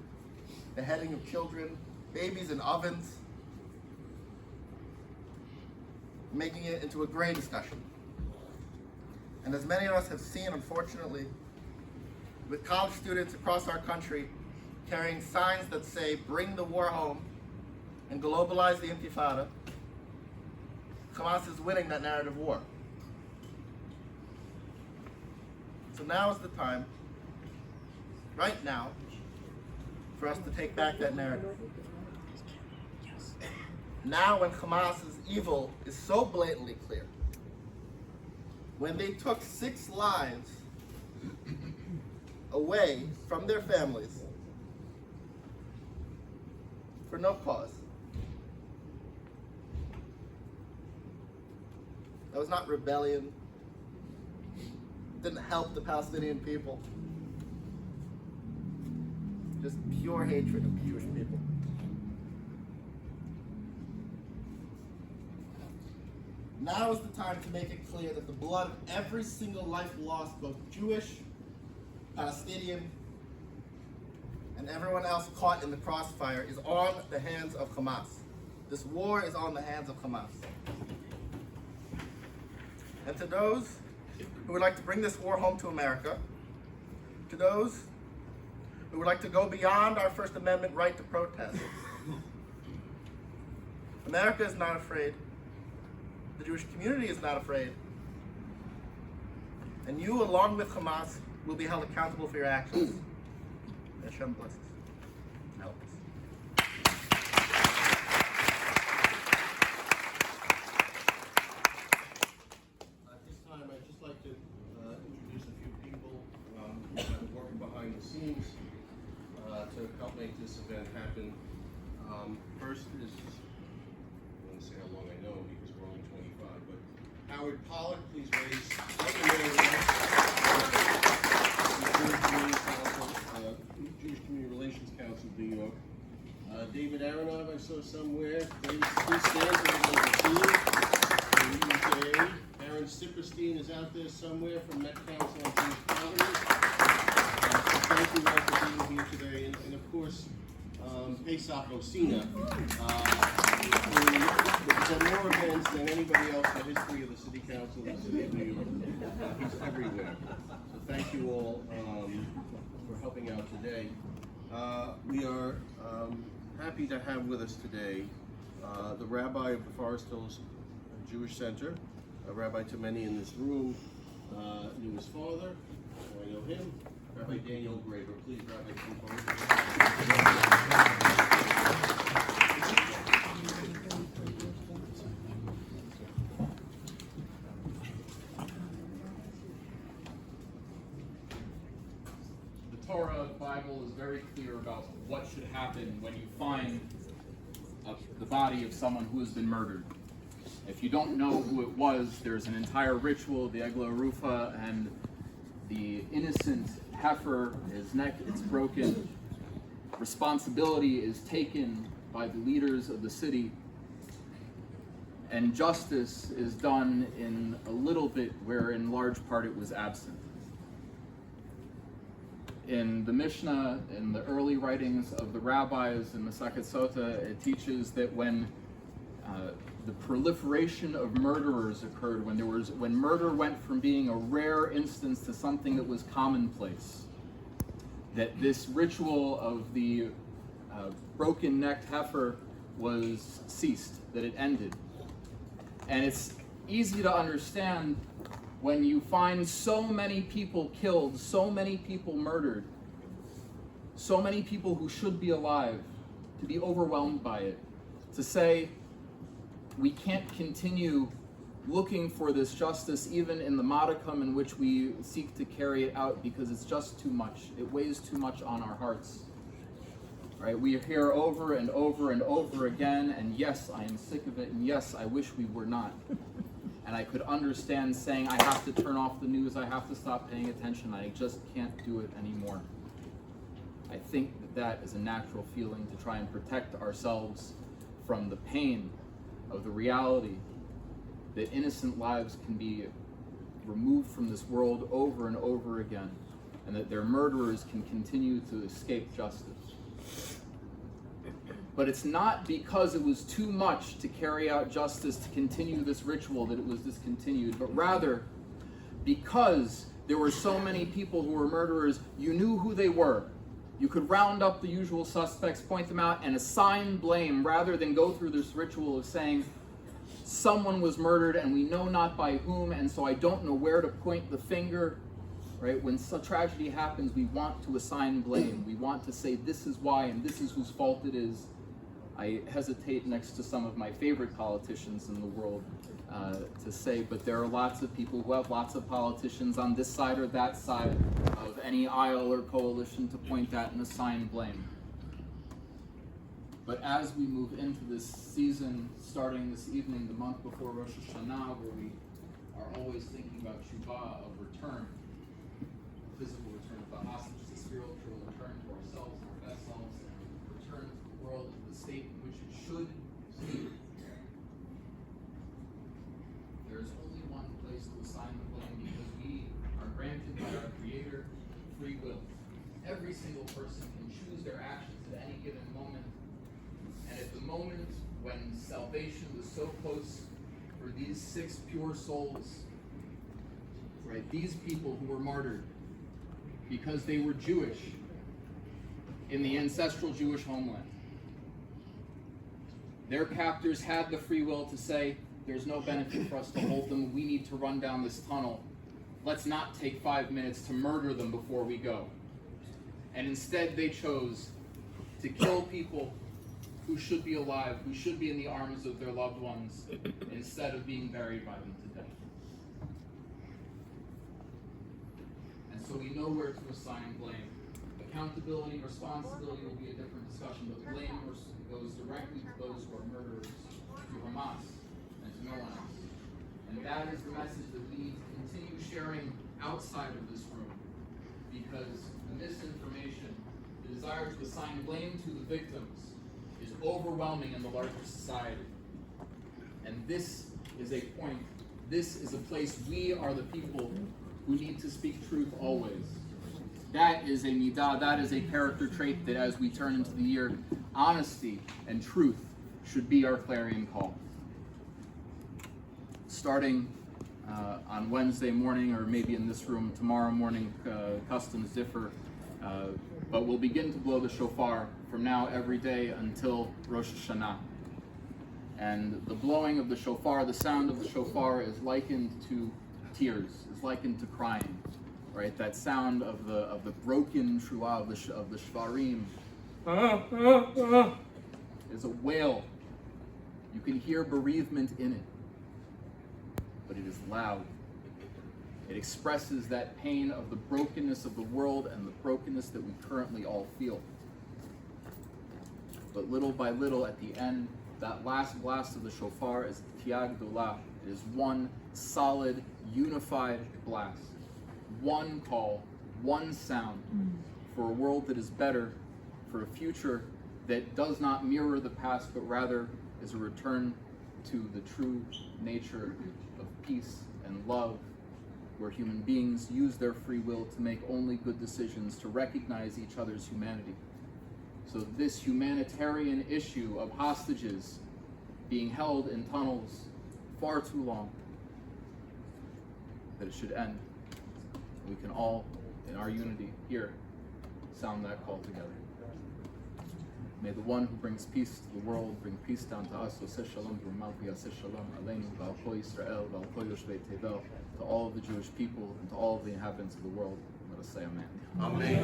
beheading of children, babies in ovens, making it into a gray discussion. And as many of us have seen, unfortunately, with college students across our country carrying signs that say, bring the war home and globalize the Intifada, Hamas is winning that narrative war. So now is the time, right now, for us to take back that narrative. Now when Hamas's evil is so blatantly clear, when they took 6 lives away from their families for no cause. That was not rebellion. It didn't help the Palestinian people. this pure hatred of the Jewish people. Now is the time to make it clear that the blood of every single life lost, both Jewish, Palestinian, and everyone else caught in the crossfire, is on the hands of Hamas. This war is on the hands of Hamas. And to those who would like to bring this war home to America, to those who would like to go beyond our First Amendment right to protest, America is not afraid. The Jewish community is not afraid. And you, along with Hamas, will be held accountable for your actions. Hashem bless us. Help us. At this time, I'd just like to introduce a few people who have been working behind the scenes to help make this event happen. First is, I want to say how long I know because we're only 25, but Howard Pollack, please raise Jewish Community Relations Council of New York. David Aronov, I saw somewhere. Please stand for the team. Aaron Sipperstein is out there somewhere from Met Council on Jewish Colonies. Thank you all for being here today. And of course, Pesach Osina, who has done more events than anybody else in the history of the City Council of the City of New York. He's everywhere. So thank you all for helping out today. We are happy to have with us today the Rabbi of the Forest Hills Jewish Center, Rabbi to many in this room, knew his father, so I know him, Rabbi Daniel Graber. Please, Rabbi, come forward. The Torah Bible is very clear about what should happen when you find the body of someone who has been murdered. If you don't know who it was, there's an entire ritual, the Egla Rufa, and the innocent heifer, his neck is broken. Responsibility is taken by the leaders of the city, and justice is done in a little bit where in large part it was absent. In the Mishnah, in the early writings of the rabbis in the Masechet Sota, it teaches that when the proliferation of murderers occurred, when murder went from being a rare instance to something that was commonplace, that this ritual of the broken-necked heifer was ceased, that it ended. And it's easy to understand when you find so many people killed, so many people murdered, so many people who should be alive, to be overwhelmed by it, to say, we can't continue looking for this justice even in the modicum in which we seek to carry it out, because it's just too much. It weighs too much on our hearts. Right? We hear over and over and over again, and yes, I am sick of it, and yes, I wish we were not. And I could understand saying, I have to turn off the news, I have to stop paying attention, I just can't do it anymore. I think that is a natural feeling to try and protect ourselves from the pain of the reality that innocent lives can be removed from this world over and over again, and that their murderers can continue to escape justice. But it's not because it was too much to carry out justice to continue this ritual that it was discontinued, but rather because there were so many people who were murderers, you knew who they were. You could round up the usual suspects, point them out, and assign blame rather than go through this ritual of saying, someone was murdered and we know not by whom, and so I don't know where to point the finger. Right? When such tragedy happens, we want to assign blame. We want to say this is why and this is whose fault it is. I hesitate next to some of my favorite politicians in the world to say, but there are lots of people who have lots of politicians on this side or that side of any aisle or coalition to point at and assign blame. But as we move into this season, starting this evening, the month before Rosh Hashanah, where we are always thinking about Shuvah, of return, physical return of the hostages, a spiritual return to ourselves and our best state in which it should be. There is only one place to assign the blame because we are granted by our Creator free will. Every single person can choose their actions at any given moment. And at the moment when salvation was so close for these 6 pure souls, right, these people who were martyred because they were Jewish in the ancestral Jewish homeland, their captors had the free will to say, there's no benefit for us to hold them, we need to run down this tunnel. Let's not take 5 minutes to murder them before we go. And instead they chose to kill people who should be alive, who should be in the arms of their loved ones, instead of being buried by them to death. And so we know where to assign blame. Accountability, responsibility will be a different discussion, but blame goes directly to those who are murderers, to Hamas, and to no one else. And that is the message that we need to continue sharing outside of this room, because the misinformation, the desire to assign blame to the victims, is overwhelming in the larger society. And this is a point, this is a place we are the people who need to speak truth always. That is a midah, that is a character trait that as we turn into the year, honesty and truth should be our clarion call. Starting on Wednesday morning, or maybe in this room tomorrow morning, customs differ, but we'll begin to blow the shofar from now every day until Rosh Hashanah. And the blowing of the shofar, the sound of the shofar is likened to tears, is likened to crying. Right, that sound of the broken truah of the shvarim is a wail. You can hear bereavement in it, but it is loud. It expresses that pain of the brokenness of the world and the brokenness that we currently all feel. But little by little, at the end, that last blast of the shofar is Tiyag Dolah. It is one solid, unified blast. One call, one sound for a world that is better, for a future that does not mirror the past, but rather is a return to the true nature of peace and love, where human beings use their free will to make only good decisions, to recognize each other's humanity. So this humanitarian issue of hostages being held in tunnels far too long, that it should end. We can all, in our unity here, sound that call together. May the one who brings peace to the world bring peace down to us. Oseh shalom v'malchi yaseh shalom aleinu v'al kol Yisrael v'al kol yoshvei tevel, to all of the Jewish people and to all of the inhabitants of the world. Let us say amen. Amen.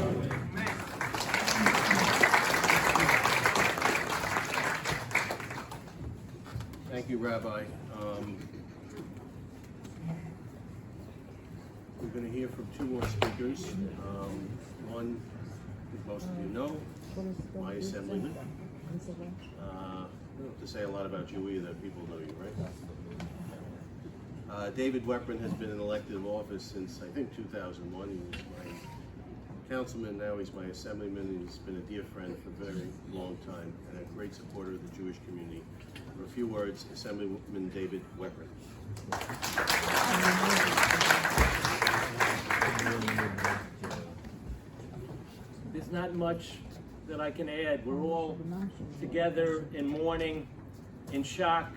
Thank you, Rabbi. We're going to hear from 2 more speakers. One, that most of you know, my Assemblyman. I don't have to say a lot about you either. People know you, right? David Weprin has been in elected office since, I think, 2001. He was my councilman. Now he's my Assemblyman. He's been a dear friend for a very long time and a great supporter of the Jewish community. For a few words, Assemblyman David Weprin. There's not much that I can add. We're all together in mourning, in shock.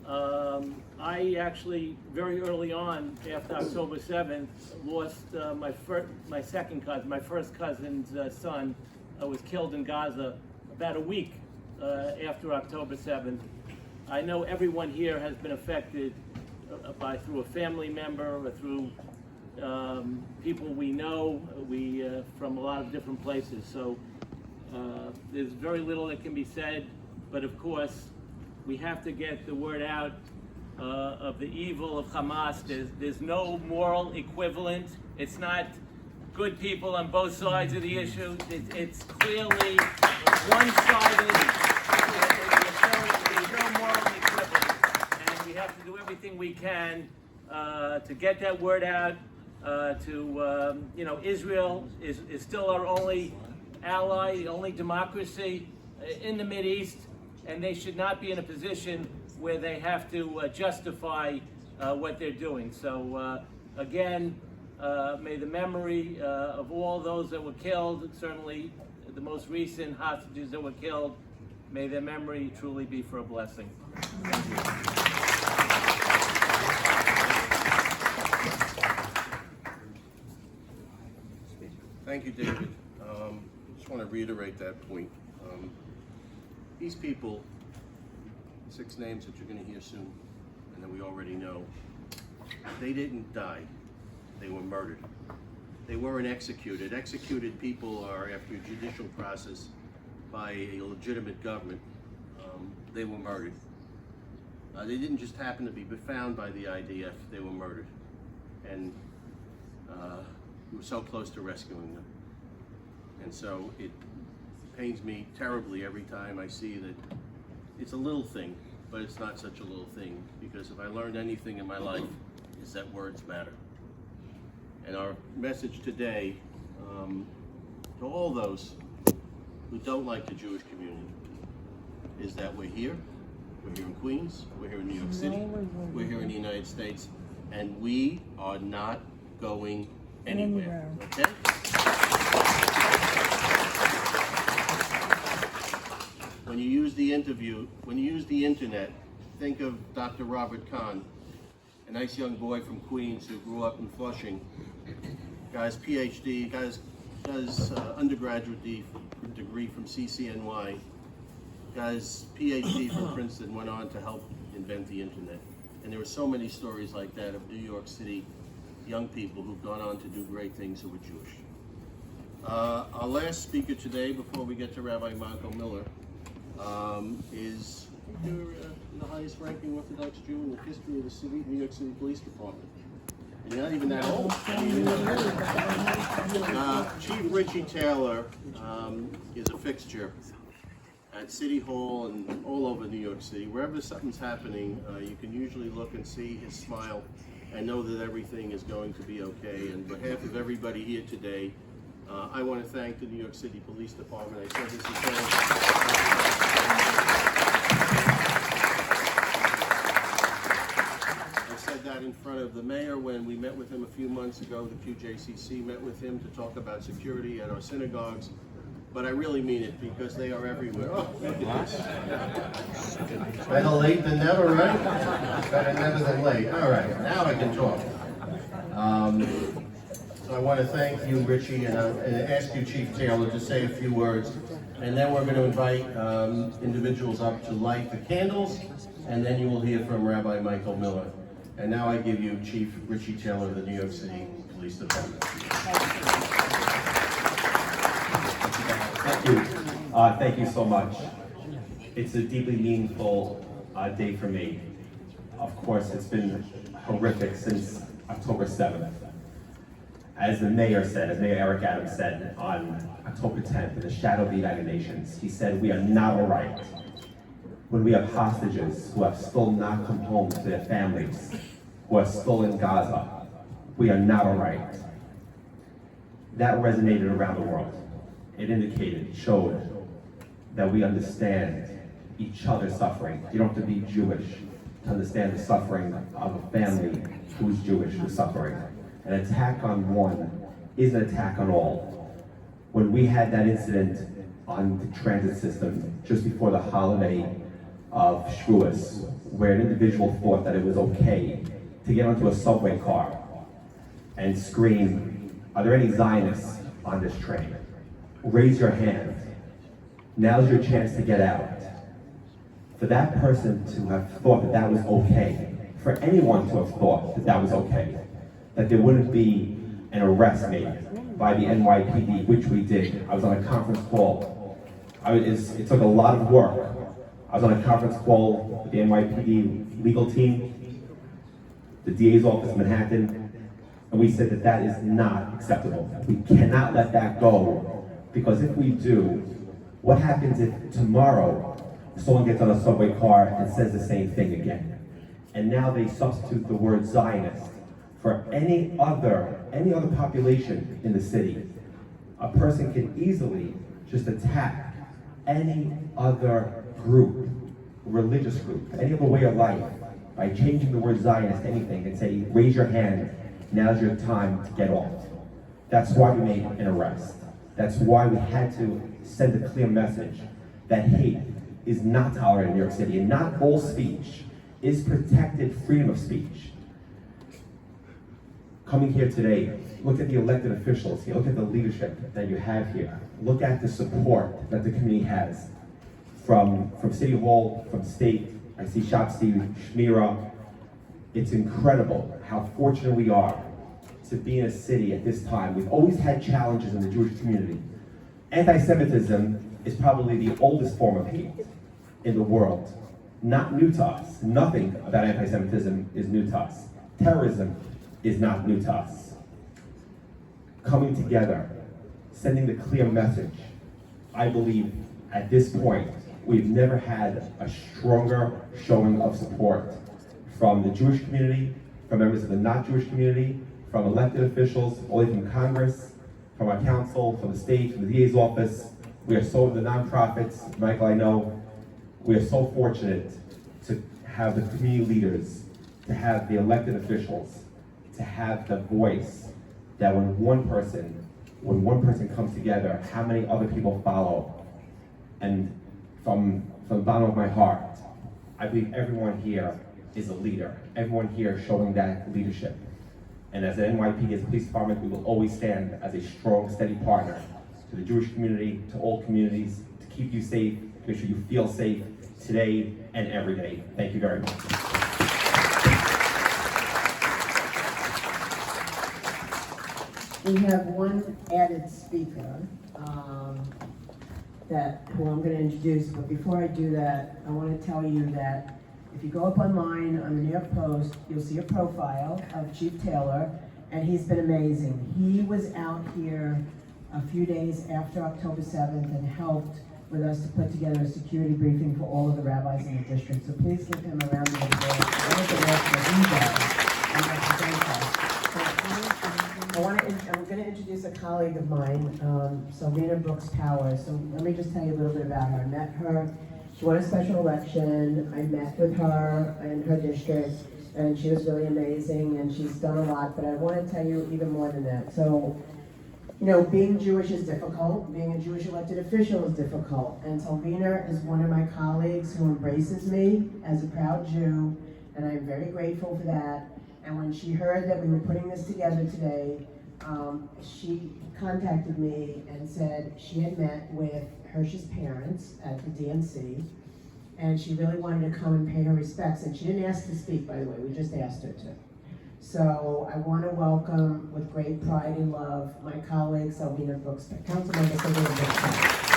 I actually, very early on, after October 7th, lost my second cousin, my first cousin's son, was killed in Gaza about a week after October 7th. I know everyone here has been affected through a family member or through people we know, from a lot of different places. So there's very little that can be said, but of course we have to get the word out of the evil of Hamas. There's no moral equivalent. It's not good people on both sides of the issue. It's clearly one-sided. There's no moral equivalent, and we have to do everything we can to get that word out. Israel is still our only ally, the only democracy in the Mideast, and they should not be in a position where they have to justify what they're doing. So again, may the memory of all those that were killed, certainly the most recent hostages that were killed, may their memory truly be for a blessing. Thank you. Thank you, David. Just want to reiterate that point. These people, 6 names that you're going to hear soon, and that we already know, they didn't die. They were murdered. They weren't executed. Executed people are, after a judicial process by a legitimate government, they were murdered. They didn't just happen to be found by the IDF, they were murdered. And we were so close to rescuing them. And so it pains me terribly every time I see that it's a little thing, but it's not such a little thing, because if I learned anything in my life, is that words matter. And our message today to all those who don't like the Jewish community is that we're here in Queens, we're here in New York City, we're here in the United States, and we are not going anywhere, okay? When you use the internet, think of Dr. Robert Kahn, a nice young boy from Queens who grew up in Flushing, got his PhD, got his undergraduate degree from CCNY, got his PhD from Princeton, went on to help invent the internet. And there were so many stories like that of New York City young people who've gone on to do great things who were Jewish. Our last speaker today, before we get to Rabbi Michael Miller, is, I think you're the highest ranking Orthodox Jew in the history of the city, New York City Police Department. And you're not even that old. Chief Richie Taylor is a fixture at City Hall and all over New York City. Wherever something's happening, you can usually look and see his smile and know that everything is going to be okay. And on behalf of everybody here today, I want to thank the New York City Police Department. I said this that in front of the mayor when we met with him a few months ago. The QJCC met with him to talk about security at our synagogues. But I really mean it, because they are everywhere. Oh, look at this. Better late than never, right? Better never than late. All right, now I can talk. So I want to thank you, Richie, and ask you, Chief Taylor, to say a few words. And then we're going to invite individuals up to light the candles, and then you will hear from Rabbi Michael Miller. And now I give you Chief Richie Taylor of the New York City Police Department. Thank you. Thank you so much. It's a deeply meaningful day for me. Of course, it's been horrific since October 7th. As the mayor said, as Mayor Eric Adams said on October 10th in the shadow of the United Nations, he said, we are not all right when we have hostages who have still not come home to their families, who are still in Gaza. We are not all right. That resonated around the world. It indicated, showed that we understand each other's suffering. You don't have to be Jewish to understand the suffering of a family who's Jewish, who's suffering. An attack on one is an attack on all. When we had that incident on the transit system just before the holiday of Shabbos, where an individual thought that it was okay to get onto a subway car and scream, are there any Zionists on this train? Raise your hand. Now's your chance to get out. For that person to have thought that that was okay, for anyone to have thought that that was okay, that there wouldn't be an arrest made by the NYPD, which we did. I was on a conference call. It took a lot of work. I was on a conference call with the NYPD legal team, the DA's office in Manhattan, and we said that that is not acceptable. We cannot let that go, because if we do, what happens if tomorrow someone gets on a subway car and says the same thing again? And now they substitute the word Zionist for any other population in the city. A person can easily just attack any other group, religious group, any other way of life, by changing the word Zionist to anything and say, raise your hand, now's your time to get off. That's why we made an arrest. That's why we had to send a clear message that hate is not tolerated in New York City, and not all speech is protected freedom of speech. Coming here today, look at the elected officials here, look at the leadership that you have here, look at the support that the community has from City Hall, from state. I see Shopsy, Shmira. It's incredible how fortunate we are to be in a city at this time. We've always had challenges in the Jewish community. Anti-Semitism is probably the oldest form of hate in the world. Not new to us. Nothing about anti-Semitism is new to us. Terrorism is not new to us. Coming together, sending the clear message. I believe at this point, we've never had a stronger showing of support from the Jewish community, from members of the not Jewish community, from elected officials, all the way from Congress, from our council, from the state, from the DA's office. We are so, the nonprofits, Michael, I know, we are so fortunate to have the community leaders, to have the elected officials, to have the voice that when one person comes together, how many other people follow. And from the bottom of my heart, I believe everyone here is a leader. Everyone here showing that leadership. And as an NYPD, as a police department, we will always stand as a strong, steady partner to the Jewish community, to all communities, to keep you safe, to make sure you feel safe today and every day. Thank you very much. We have one added speaker who I'm going to introduce, but before I do that, I want to tell you that if you go up online on the New York Post, you'll see a profile of Chief Taylor, and he's been amazing. He was out here a few days after October 7th and helped with us to put together a security briefing for all of the rabbis in the district. So please give him a round of applause. I'm going to introduce a colleague of mine, Selvina Brooks Powers. So let me just tell you a little bit about her. I met her, she won a special election. I met with her in her district, and she was really amazing, and she's done a lot, but I want to tell you even more than that. So, you know, being Jewish is difficult. Being a Jewish elected official is difficult. And Selvina is one of my colleagues who embraces me as a proud Jew, and I'm very grateful for that. And when she heard that we were putting this together today, she contacted me and said she had met with Hersh's parents at the DNC, and she really wanted to come and pay her respects. And she didn't ask to speak, by the way, we just asked her to. So I want to welcome, with great pride and love, my colleague, Selvina Brooks, Councilmember Selvina Brooks Powers.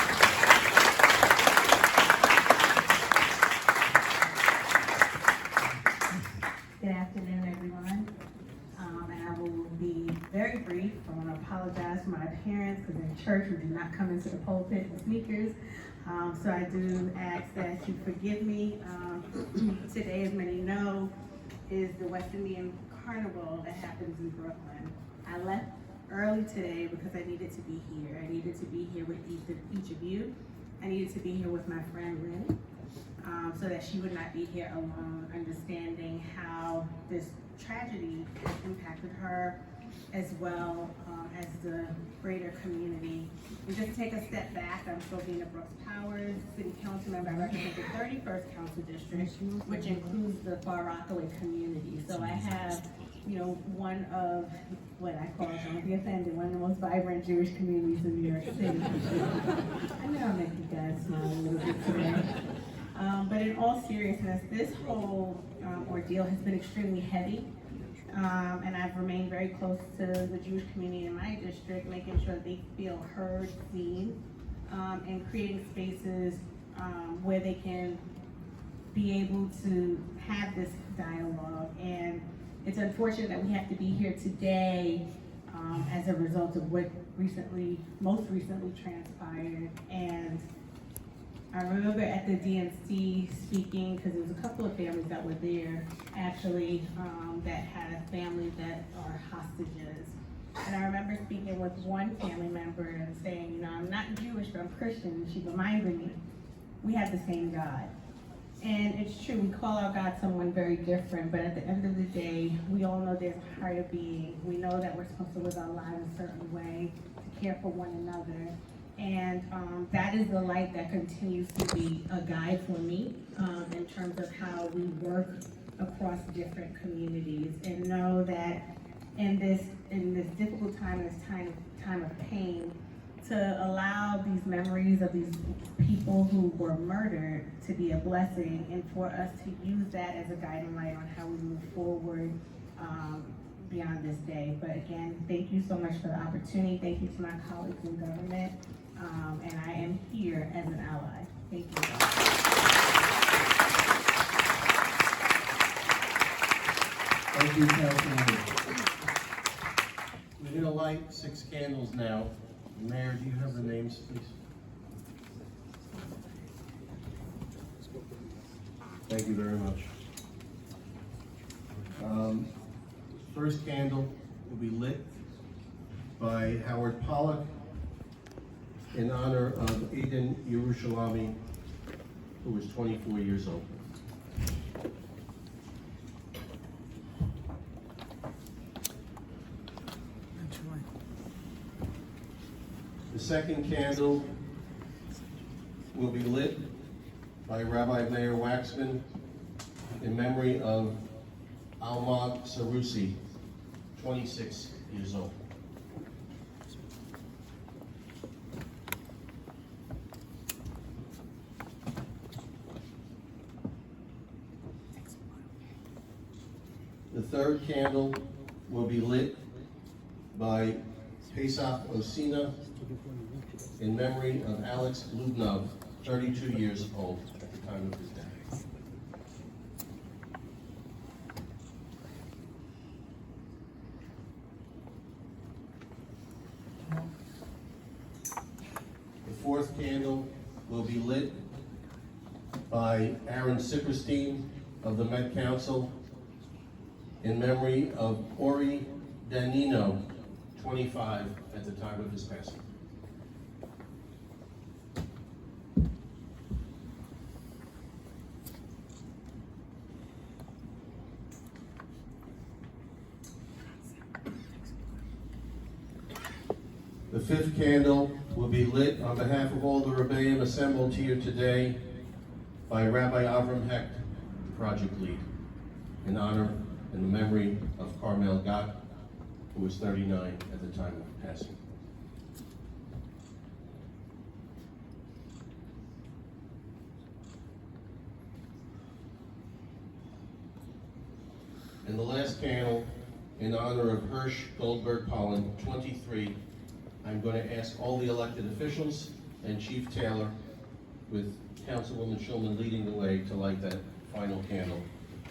Good afternoon, everyone. And I will be very brief. I want to apologize for my appearance because in church we do not come into the pulpit in sneakers. So I do ask that you forgive me. Today, as many know, is the West Indian Carnival that happens in Brooklyn. I left early today because I needed to be here. I needed to be here with each of you. I needed to be here with my friend Lynn. So that she would not be here alone, understanding how this tragedy has impacted her as well as the greater community. And just take a step back, I'm Selvina Brooks Powers, City Council member. I represent the 31st Council District, which includes the Far Rockaway community. So I have, you know, one of what I call, don't be offended, one of the most vibrant Jewish communities in New York City. I know I'll make you guys smile a little bit today. But in all seriousness, this whole ordeal has been extremely heavy. And I've remained very close to the Jewish community in my district, making sure they feel heard, seen, and creating spaces where they can be able to have this dialogue. And it's unfortunate that we have to be here today as a result of what most recently transpired. And I remember at the DNC speaking, because there was a couple of families that were there, actually, that had families that are hostages. And I remember speaking with one family member and saying, you know, I'm not Jewish, but I'm Christian. And she reminded me, we have the same God. And it's true, we call our God someone very different, but at the end of the day, we all know there's a higher being. We know that we're supposed to live our lives a certain way, to care for one another. And that is the light that continues to be a guide for me in terms of how we work across different communities, and know that in this difficult time, this time of pain, to allow these memories of these people who were murdered to be a blessing, and for us to use that as a guiding light on how we move forward beyond this day. But again, thank you so much for the opportunity. Thank you to my colleagues in government, and I am here as an ally. Thank you. Thank you, Councilmember. We're gonna light 6 candles now. Mayor, do you have the names, please? Thank you very much. First candle will be lit by Howard Pollack in honor of Eden Yerushalmi, who was 24 years old. The second candle will be lit by Rabbi Meir Waxman in memory of Almog Sarusi, 26 years old. The third candle will be lit by Pesach Osina in memory of Alex Lobanov, 32 years old at the time of his death. The fourth candle will be lit by Aaron Sickerstein of the Met Council in memory of Ori Danino, 25 at the time of his passing. The fifth candle will be lit on behalf of all the Rebbeim assembled here today by Rabbi Avram Hecht, the project lead, in honor and the memory of Carmel Gott, who was 39 at the time of passing. And the last candle, in honor of Hersh Goldberg-Polin, 23, I'm going to ask all the elected officials and Chief Taylor, with Councilwoman Schulman leading the way, to light that final candle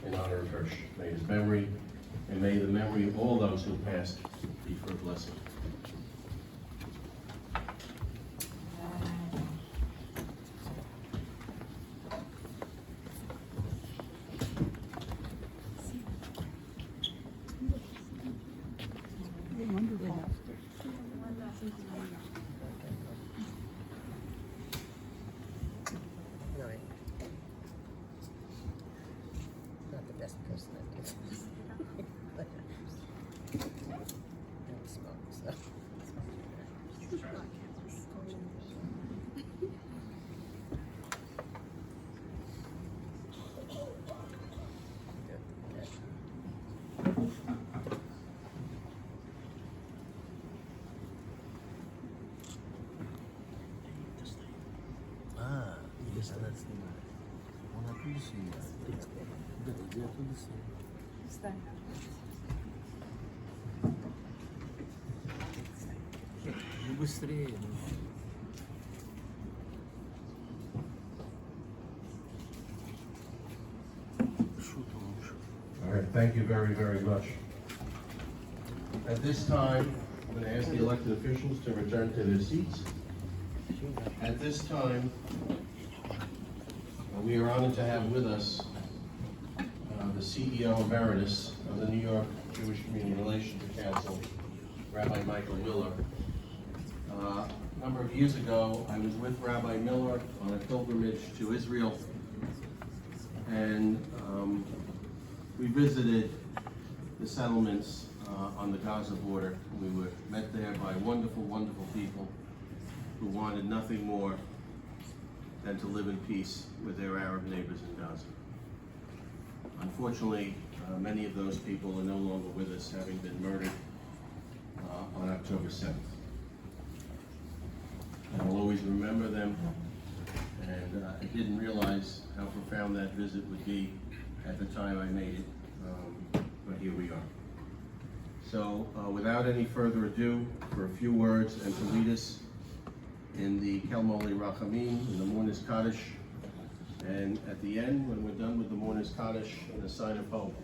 in honor of Hersh. May his memory, and may the memory of all those who passed be for a blessing. Not the best person that did this. Don't smoke, so. All right, thank you very, very much. At this time, I'm going to ask the elected officials to return to their seats. At this time, we are honored to have with us the CEO Emeritus of the New York Jewish Community Relations Council, Rabbi Michael Miller. A number of years ago, I was with Rabbi Miller on a pilgrimage to Israel, and we visited the settlements on the Gaza border. We were met there by wonderful, wonderful people who wanted nothing more than to live in peace with their Arab neighbors in Gaza. Unfortunately, many of those people are no longer with us, having been murdered on October 7th. I will always remember them, and I didn't realize how profound that visit would be at the time I made it, but here we are. So, without any further ado, for a few words and to lead us in the Kelmoli Rachamim, in the Mourner's Kaddish, and at the end, when we're done with the Mourner's Kaddish, in a sign of hope,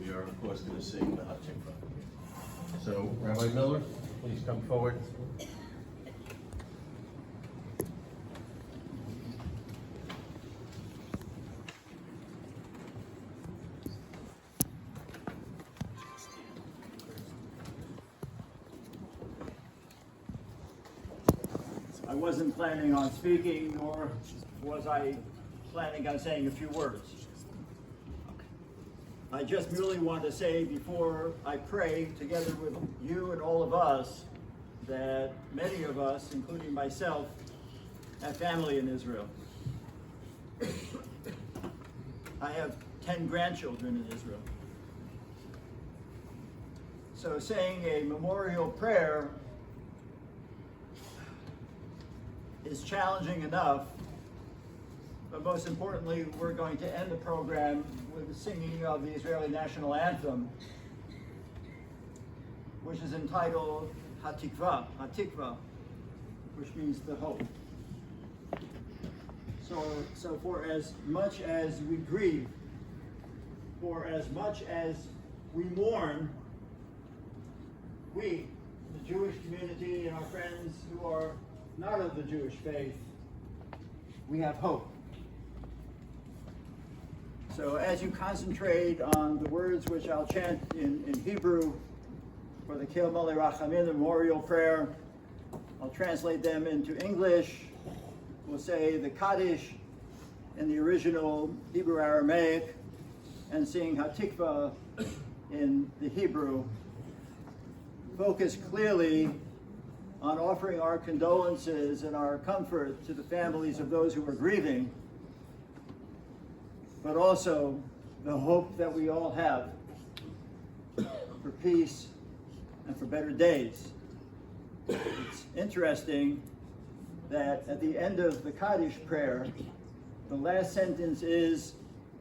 we are of course going to sing the Hatikvah. So, Rabbi Miller, please come forward. I wasn't planning on speaking, nor was I planning on saying a few words. I just merely want to say before I pray, together with you and all of us, that many of us, including myself, have family in Israel. I have 10 grandchildren in Israel. So saying a memorial prayer is challenging enough, but most importantly, we're going to end the program with the singing of the Israeli national anthem, which is entitled Hatikvah, which means the hope. So for as much as we grieve, for as much as we mourn, we, the Jewish community and our friends who are not of the Jewish faith, we have hope. So as you concentrate on the words which I'll chant in Hebrew for the Kil Mali Rachamim, the memorial prayer, I'll translate them into English. We'll say the Kaddish in the original Hebrew Aramaic and sing Hatikvah in the Hebrew. Focus clearly on offering our condolences and our comfort to the families of those who are grieving, but also the hope that we all have for peace and for better days. It's interesting that at the end of the Kaddish prayer, the last sentence is,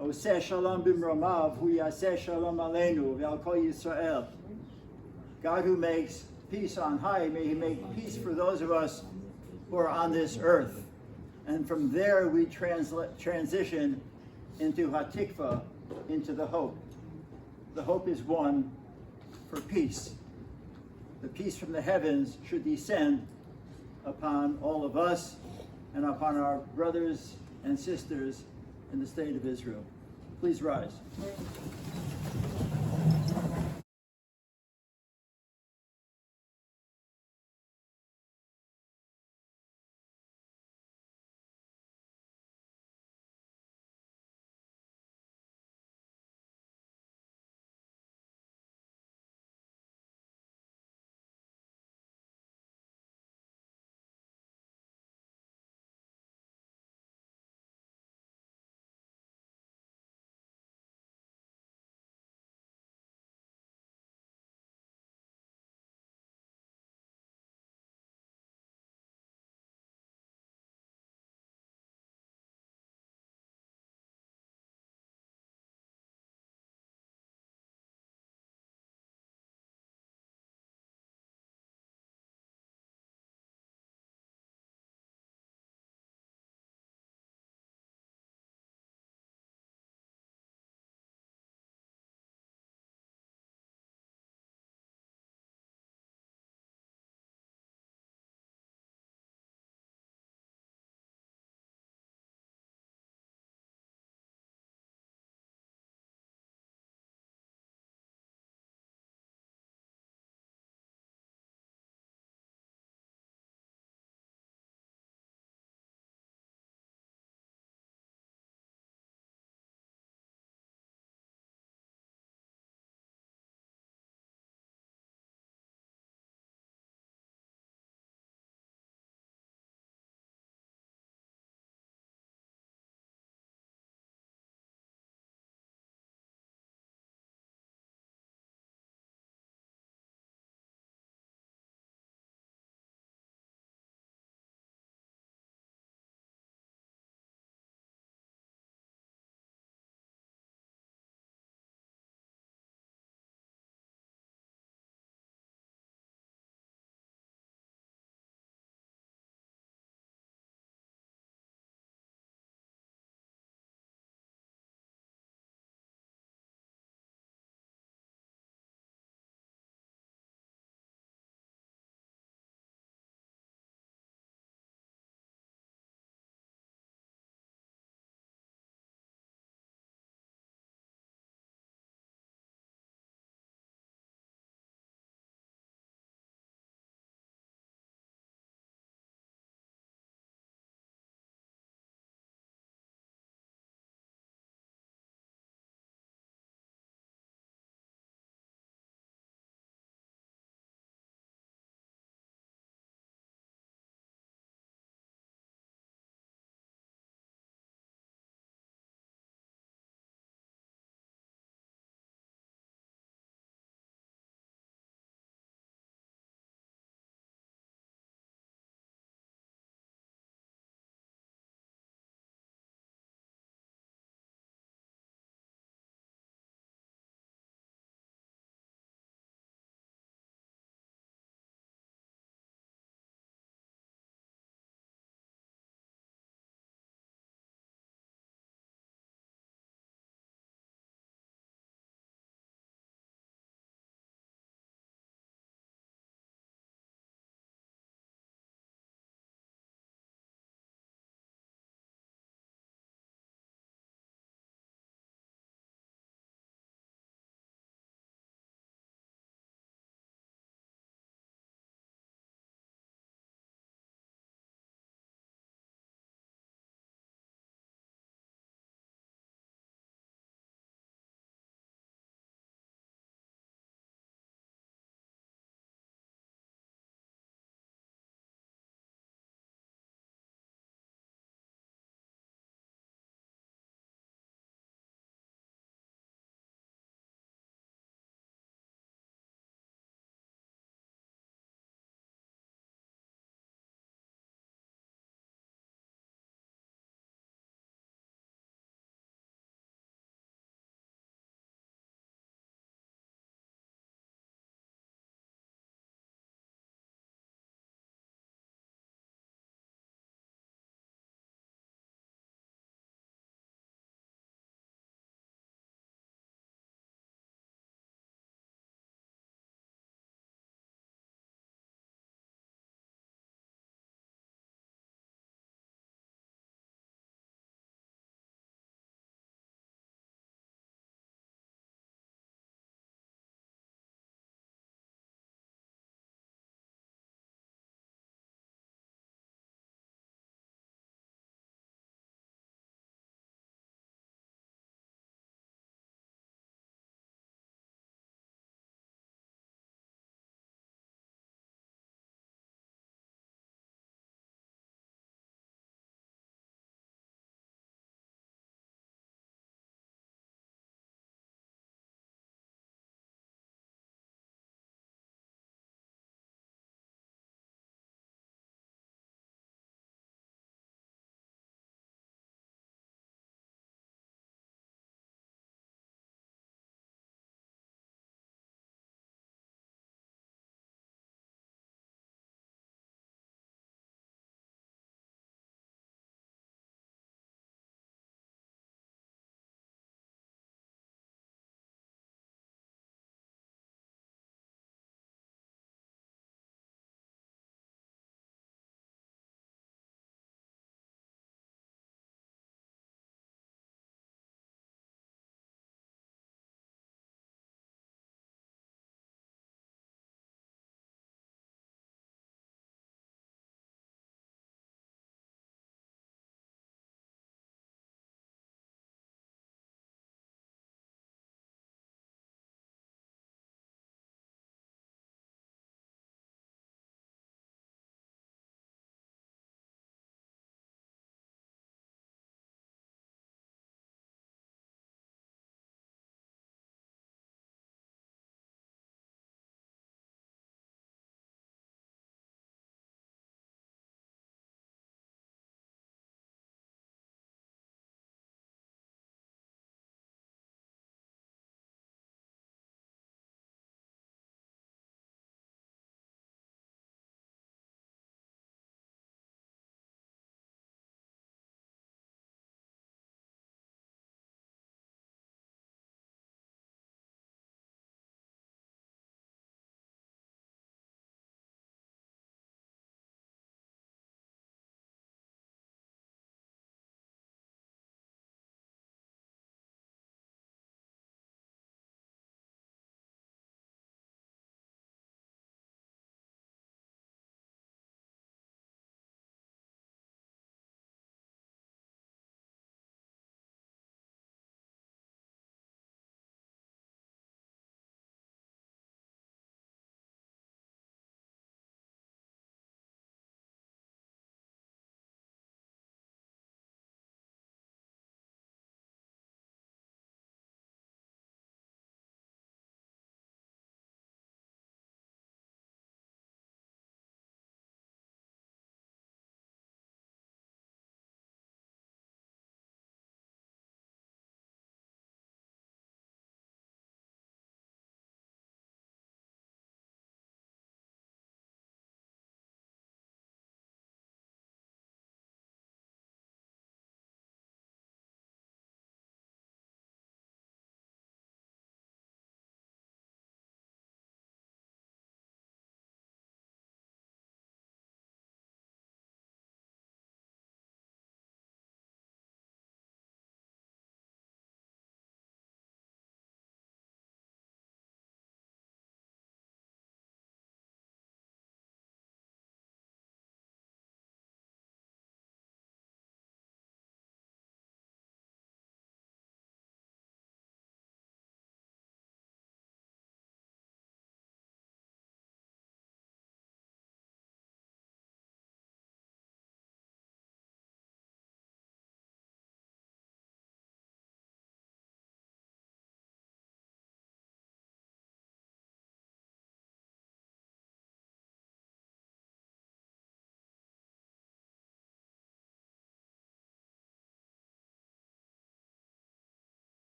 Oseh shalom bimromav, hu yaseh shalom aleinu, ve'al kol Yisrael. God who makes peace on high, may he make peace for those of us who are on this earth. And from there we transition into Hatikvah, into the hope. The hope is one for peace. The peace from the heavens should descend upon all of us and upon our brothers and sisters in the state of Israel. Please rise.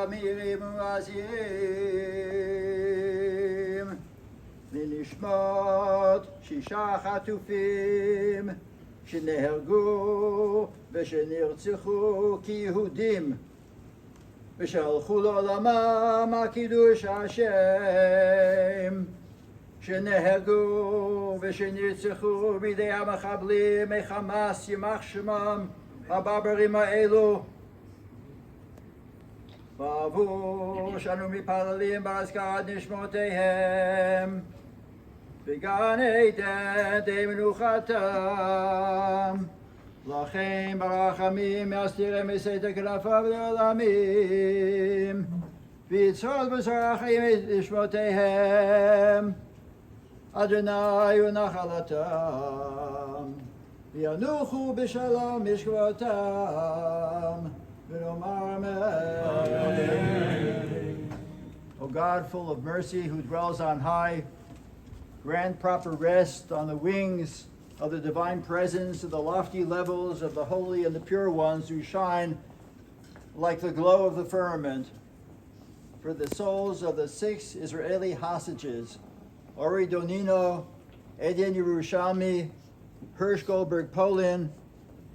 המאירים ומעזים לנשמות 6 חטופים שנהרגו ושנרצחו כיהודים ושהלכו לעולמם על קידוש השם, שנהרגו ושנרצחו בידי המחבלים מחמאס יימח שמם הברברים האלו. בעבור שאנו מתפללים בהזכרת נשמותיהם בגן עדן די מנוחתם. לכן ברחמים יסתירם מסתר כנפיו לעולמים ויצור בזרח את נשמותיהם. אדוני הוא נחלתם וינוחו בשלום משכבותם ונאמר amen. O God, full of mercy, who dwells on high, grant proper rest on the wings of the divine presence of the lofty levels of the holy and the pure ones who shine like the glow of the firmament. For the souls of the 6 Israeli hostages, Ori Danino, Eden Yerushalmi, Hersh Goldberg-Polin,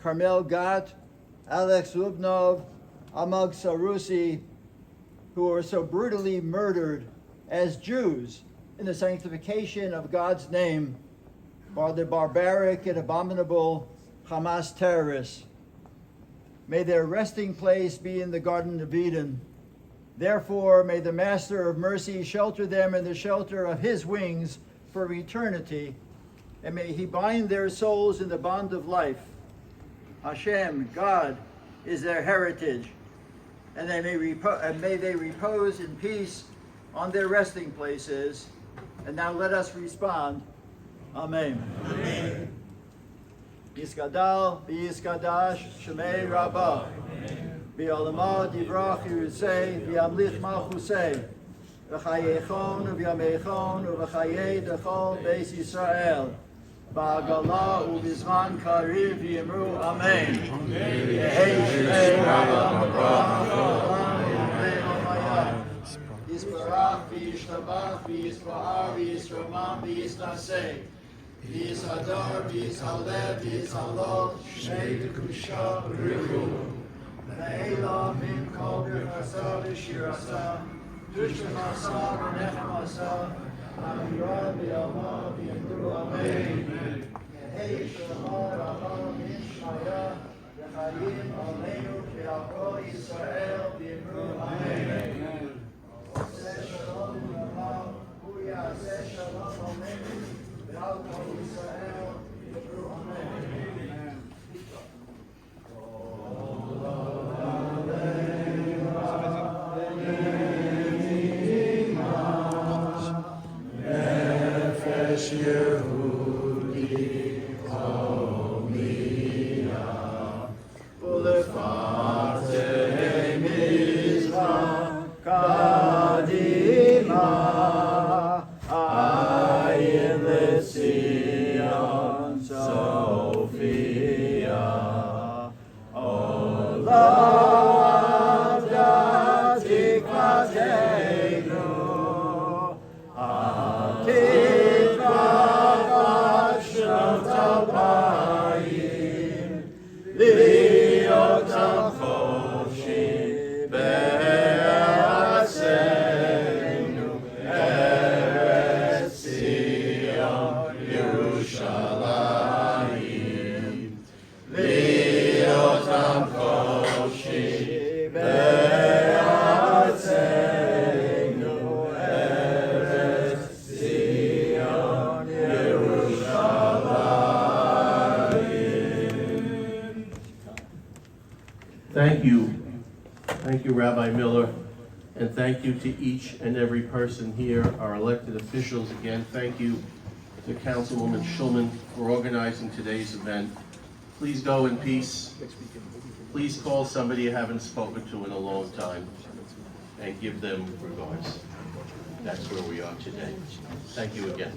Carmel Gat, Alex Lobanov, Almog Sarusi, who were so brutally murdered as Jews in the sanctification of God's name by the barbaric and abominable Hamas terrorists. May their resting place be in the Garden of Eden. Therefore, may the Master of Mercy shelter them in the shelter of his wings for eternity, and may he bind their souls in the bond of life. Hashem, God, is their heritage, and may they repose in peace on their resting places. And now let us respond. Amen. Amen. Yiskadal, Yiskadash, Shemei Rabbah. Bi'olamah divrach Yerusei, Bi'amlich Malchusei. V'chayechon, V'yamechon, V'chayei Dechol Beis Yisrael. Ba'agala u'bizman kariv Yimru Amen. Yehei Shemei Rabbah. Yisbarach, V'yishtabach, V'yispahar, V'yisromam, V'yisnaseh. V'yishadar, V'yishaleh, V'yishalol, Shmei Dekusha, Richu. Ve'ela min kol birchasa v'shirasa, Tushmasa v'nechmasa, Amirah v'yama v'yamru Amen. Yehei Shalom Rabba min Shmaya, V'chayim Aleinu v'al kol Yisrael v'yamru Amen. Oseh Shalom Rabba, Hu ya'aseh Shalom Aleinu v'al kol Yisrael v'yamru Amen. Yehudi Omia Ulefatei Mizrah Kadima Ayin L'Tzion Sophia Olam Datik Matenu Thank you, Rabbi Miller, and thank you to each and every person here, our elected officials. Again, thank you to Councilwoman Schulman for organizing today's event. Please go in peace. Please call somebody you haven't spoken to in a long time and give them regards. That's where we are today. Thank you again.